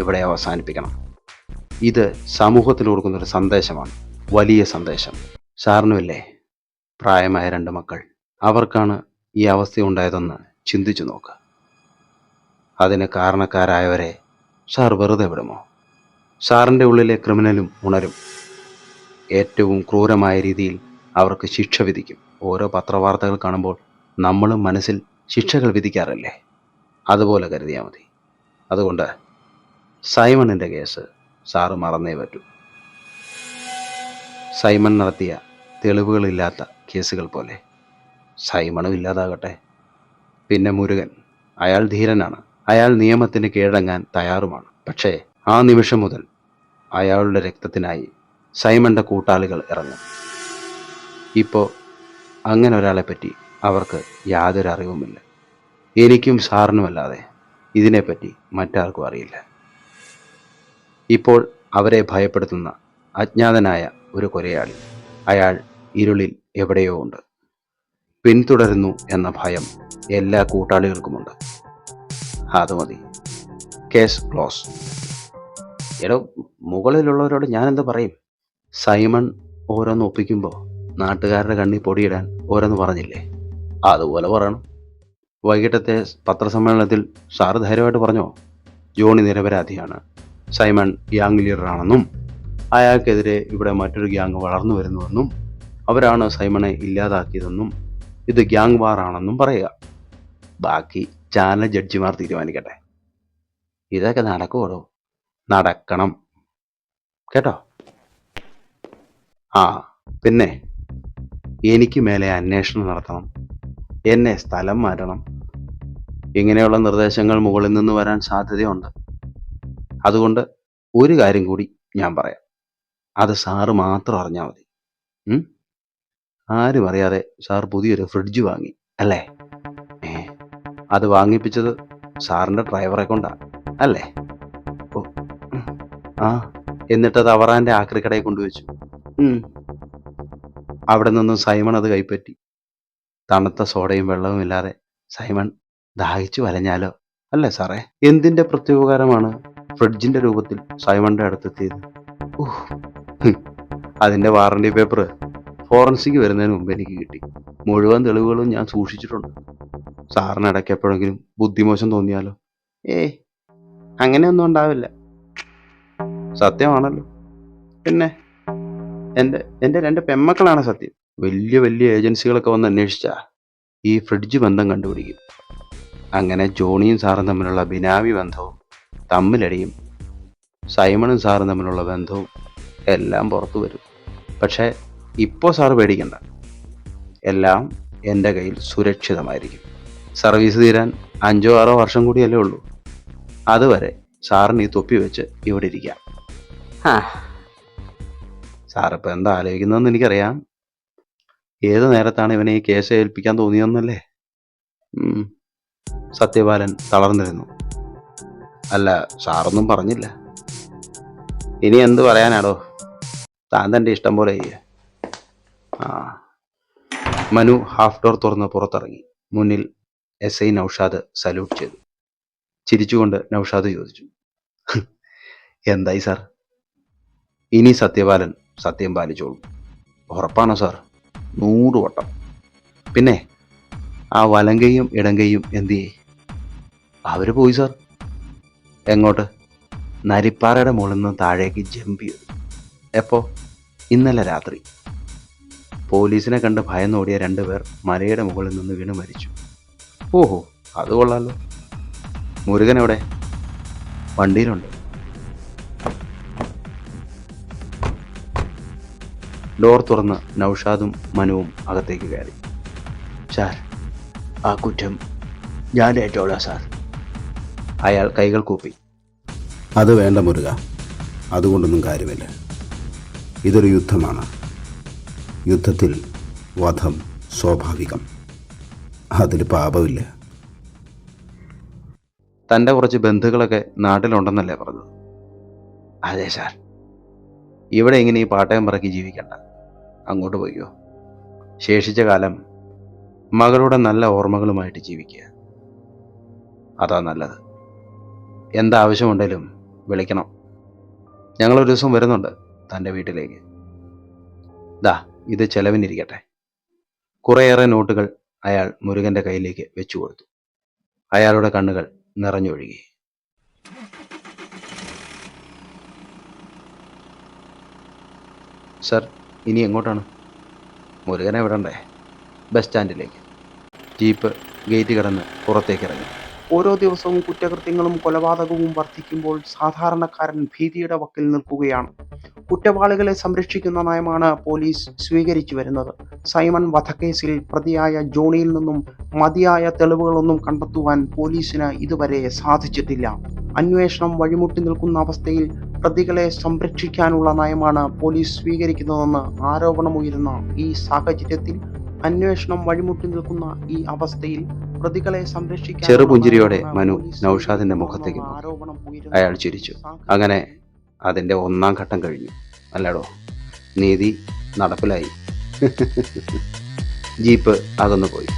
ഇവിടെ അവസാനിപ്പിക്കണം. ഇത് സമൂഹത്തിന് കൊടുക്കുന്നൊരു സന്ദേശമാണ്, വലിയ സന്ദേശം. സാറിനുമില്ലേ പ്രായമായ 2 മക്കൾ? അവർക്കാണ് ഈ അവസ്ഥയുണ്ടായതെന്ന് ചിന്തിച്ചു നോക്ക്. അതിന് കാരണക്കാരായവരെ സാർ വെറുതെ വിടുമോ? സാറിൻ്റെ ഉള്ളിലെ ക്രിമിനലും ഉണരും. ഏറ്റവും ക്രൂരമായ രീതിയിൽ അവർക്ക് ശിക്ഷ വിധിക്കും. ഓരോ പത്രവാർത്തകൾ കാണുമ്പോൾ നമ്മളും മനസ്സിൽ ശിക്ഷകൾ വിധിക്കാറില്ലേ? അതുപോലെ കരുതിയാൽ മതി. അതുകൊണ്ട് സൈമണിൻ്റെ കേസ് സാറ് മറന്നേ പറ്റൂ. സൈമൺ നടത്തിയ തെളിവുകളില്ലാത്ത കേസുകൾ പോലെ സൈമണും ഇല്ലാതാകട്ടെ. പിന്നെ മുരുകൻ, അയാൾ ധീരനാണ്, അയാൾ നിയമത്തിന് കീഴടങ്ങാൻ തയ്യാറുമാണ്. പക്ഷേ ആ നിമിഷം മുതൽ അയാളുടെ രക്തത്തിനായി സൈമന്റെ കൂട്ടാളികൾ ഇറങ്ങും. ഇപ്പോൾ അങ്ങനെ ഒരാളെ പറ്റി അവർക്ക് യാതൊരു അറിവുമില്ല. എനിക്കും സാറിനുമല്ലാതെ ഇതിനെപ്പറ്റി മറ്റാർക്കും അറിയില്ല. ഇപ്പോൾ അവരെ ഭയപ്പെടുത്തുന്ന അജ്ഞാതനായ ഒരു കൊലയാളി, അയാൾ ഇരുളിൽ എവിടെയോ ഉണ്ട്. പിന്തുടരുന്നു എന്ന ഭയം എല്ലാ കൂട്ടാളികൾക്കുമുണ്ട്. അത് മതി. Case close. എടോ, മുകളിലുള്ളവരോട് ഞാനെന്ത് പറയും? സൈമൺ ഓരോന്ന് ഒപ്പിക്കുമ്പോൾ നാട്ടുകാരുടെ കണ്ണിൽ പൊടിയിടാൻ ഓരോന്ന് പറഞ്ഞില്ലേ, അതുപോലെ പറയണം. വൈകിട്ടത്തെ പത്രസമ്മേളനത്തിൽ സാറ് ധൈര്യമായിട്ട് പറഞ്ഞോ, ജോണി നിരപരാധിയാണ്, സൈമൺ ഗ്യാങ് ലീഡറാണെന്നും അയാൾക്കെതിരെ ഇവിടെ മറ്റൊരു ഗ്യാങ് വളർന്നു വരുന്നുവെന്നും അവരാണ് സൈമണെ ഇല്ലാതാക്കിയതെന്നും ഇത് ഗ്യാങ് വാർ ആണെന്നും പറയുക. ബാക്കി ചാനൽ ജഡ്ജിമാർ തീരുമാനിക്കട്ടെ. ഇതൊക്കെ നടക്കുമോ? നടക്കണം കേട്ടോ. ആ പിന്നെ എനിക്ക് മേലെ അന്വേഷണം നടത്തണം, എന്നെ സ്ഥലം മാറ്റണം, ഇങ്ങനെയുള്ള നിർദ്ദേശങ്ങൾ മുകളിൽ നിന്ന് വരാൻ സാധ്യതയുണ്ട്. അതുകൊണ്ട് ഒരു കാര്യം കൂടി ഞാൻ പറയാം, അത് സാറ് മാത്രം അറിഞ്ഞാൽ മതി. ആരും അറിയാതെ സാർ പുതിയൊരു ഫ്രിഡ്ജ് വാങ്ങി അല്ലേ? അത് വാങ്ങിപ്പിച്ചത് സാറിൻ്റെ ഡ്രൈവറെ കൊണ്ടാ അല്ലേ? ഓ, ആ, എന്നിട്ടത് അവറാൻ്റെ ആക്രിക്കടയിൽ കൊണ്ടുവച്ചു. അവിടെ നിന്നും സൈമൺ അത് കൈപ്പറ്റി. തണുത്ത സോഡയും വെള്ളവും ഇല്ലാതെ സൈമൺ ദാഹിച്ചു വലഞ്ഞാലോ അല്ലേ സാറേ? എന്തിൻ്റെ പ്രത്യുപകാരമാണ് ഫ്രിഡ്ജിൻ്റെ രൂപത്തിൽ സൈമണിൻ്റെ അടുത്തെത്തിയത്? അതിൻ്റെ വാറണ്ടി പേപ്പർ ഫോറൻസിക് വരുന്നതിന് മുമ്പ് എനിക്ക് കിട്ടി. മുഴുവൻ തെളിവുകളും ഞാൻ സൂക്ഷിച്ചിട്ടുണ്ട്. സാറിന് ഇടയ്ക്ക് എപ്പോഴെങ്കിലും ബുദ്ധിമോശം തോന്നിയാലോ? അങ്ങനെയൊന്നും ഉണ്ടാവില്ല. സത്യമാണല്ലോ. പിന്നെ എൻ്റെ 2 പെമ്മക്കളാണ് സത്യം. വലിയ വലിയ ഏജൻസികളൊക്കെ വന്ന് അന്വേഷിച്ചാ ഈ ഫ്രിഡ്ജ് ബന്ധം കണ്ടുപിടിക്കും. അങ്ങനെ ജോണിയും സാറും തമ്മിലുള്ള ബിനാമി ബന്ധവും തമ്മിലടിയും സൈമണും സാറും തമ്മിലുള്ള ബന്ധവും എല്ലാം പുറത്തു വരും. പക്ഷേ ഇപ്പോൾ സാറ് പേടിക്കണ്ട, എല്ലാം എൻ്റെ കയ്യിൽ സുരക്ഷിതമായിരിക്കും. സർവീസ് തീരാൻ 5-6 വർഷം കൂടിയല്ലേ ഉള്ളൂ. അതുവരെ സാറിന് ഈ തൊപ്പി വെച്ച് ഇവിടെ ഇരിക്കാം. സാറിപ്പോൾ എന്താ ആലോചിക്കുന്നതെന്ന് എനിക്കറിയാം. ഏത് നേരത്താണ് ഇവനെ ഈ കേസ് ഏൽപ്പിക്കാൻ തോന്നിയെന്നല്ലേ? സത്യപാലൻ തളർന്നിരുന്നു. അല്ല, സാറൊന്നും പറഞ്ഞില്ല. ഇനി എന്ത് പറയാനാടോ, താൻ തൻ്റെ ഇഷ്ടം പോലെ ചെയ്യ. മനു ഹാഫ് ഡോർ തുറന്ന് പുറത്തിറങ്ങി. മുന്നിൽ SI നൗഷാദ് സല്യൂട്ട് ചെയ്തു. ചിരിച്ചുകൊണ്ട് നൗഷാദ് ചോദിച്ചു, എന്തായി സാർ? ഇനി സത്യപാലൻ സത്യം പാലിച്ചോളൂ. ഉറപ്പാണോ സാർ? 100 വട്ടം. പിന്നെ ആ വലങ്കയും ഇടങ്കയും എന്തിയേ? അവർ പോയി സാർ. എങ്ങോട്ട്? നരിപ്പാറയുടെ മുകളിൽ നിന്ന് താഴേക്ക് ജമ്പ് ചെയ്തു. എപ്പോ? ഇന്നലെ രാത്രി. പോലീസിനെ കണ്ട് ഭയന്നോടിയ 2 പേർ മലയുടെ മുകളിൽ നിന്ന് വീണ് മരിച്ചു. ഓഹോ, അത് കൊള്ളാലോ. മുരുകൻ എവിടെ? വണ്ടിയിലുണ്ട്. ഡോർ തുറന്ന് നൗഷാദും മനുവും അകത്തേക്ക് കയറി. സാർ, ആ കുറ്റം ഞാൻ ഏറ്റോളാം സാർ. അയാൾ കൈകൾ കൂപ്പി. അത് വേണ്ട മുരുക, അതുകൊണ്ടൊന്നും കാര്യമില്ല. ഇതൊരു യുദ്ധമാണ്. യുദ്ധത്തിൽ വധം സ്വാഭാവികം, അതിൽ പാപമില്ല. തൻ്റെ കുറച്ച് ബന്ധുക്കളൊക്കെ നാട്ടിലുണ്ടെന്നല്ലേ പറഞ്ഞത്? അതെ സാർ. ഇവിടെ ഇങ്ങനെ ഈ പാട്ടയം പറക്കി ജീവിക്കണ്ട, അങ്ങോട്ട് പോയിക്കോ. ശേഷിച്ച കാലം മകളുടെ നല്ല ഓർമ്മകളുമായിട്ട് ജീവിക്കുക, അതാ നല്ലത്. എന്താവശ്യമുണ്ടെങ്കിലും വിളിക്കണം. ഞങ്ങളൊരു ദിവസം വരുന്നുണ്ട് തൻ്റെ വീട്ടിലേക്ക്. ദാ, ഇത് ചെലവിനിരിക്കട്ടെ. കുറേയേറെ നോട്ടുകൾ അയാൾ മുരുകൻ്റെ കയ്യിലേക്ക് വെച്ചു കൊടുത്തു. അയാളുടെ കണ്ണുകൾ നിറഞ്ഞൊഴുകി. സർ, ഇനി എങ്ങോട്ടാണ്? മുരുകനെ വിടണ്ടേ? ബസ് സ്റ്റാൻഡിലേക്ക്. ജീപ്പ് ഗേറ്റ് കടന്ന് പുറത്തേക്ക് ഇറങ്ങി. ഓരോ ദിവസവും കുറ്റകൃത്യങ്ങളും കൊലപാതകവും വർദ്ധിക്കുമ്പോൾ സാധാരണക്കാരൻ ഭീതിയുടെ വക്കിൽ നിൽക്കുകയാണ്. കുറ്റവാളികളെ സംരക്ഷിക്കുന്ന നയമാണ് പോലീസ് സ്വീകരിച്ചു വരുന്നത്. സൈമൺ വധക്കേസിൽ പ്രതിയായ ജോണിയിൽ നിന്നും മതിയായ തെളിവുകളൊന്നും കണ്ടെത്തുവാൻ പോലീസിന് ഇതുവരെ സാധിച്ചിട്ടില്ല. അന്വേഷണം വഴിമുട്ടി നിൽക്കുന്ന അവസ്ഥയിൽ പ്രതികളെ സംരക്ഷിക്കാനുള്ള നയമാണ് പോലീസ് സ്വീകരിക്കുന്നതെന്ന് ആരോപണമുയരുന്ന ഈ സാഹചര്യത്തിൽ അന്വേഷണം വഴിമുട്ടി നിൽക്കുന്ന ഈ അവസ്ഥയിൽ പ്രതികളെ സംരക്ഷിക്കാൻ ചെറുപുഞ്ചിരിയോടെ മനു നൗഷാദിന്റെ മുഖത്തേക്ക് നോക്കി. അയാൾ ചിരിച്ചു. അങ്ങനെ അതിന്റെ 1-ാം ഘട്ടം കഴിഞ്ഞു അല്ലടോ. നീതി നടപ്പിലായി. ജീപ്പ് അകന്നുപോയി.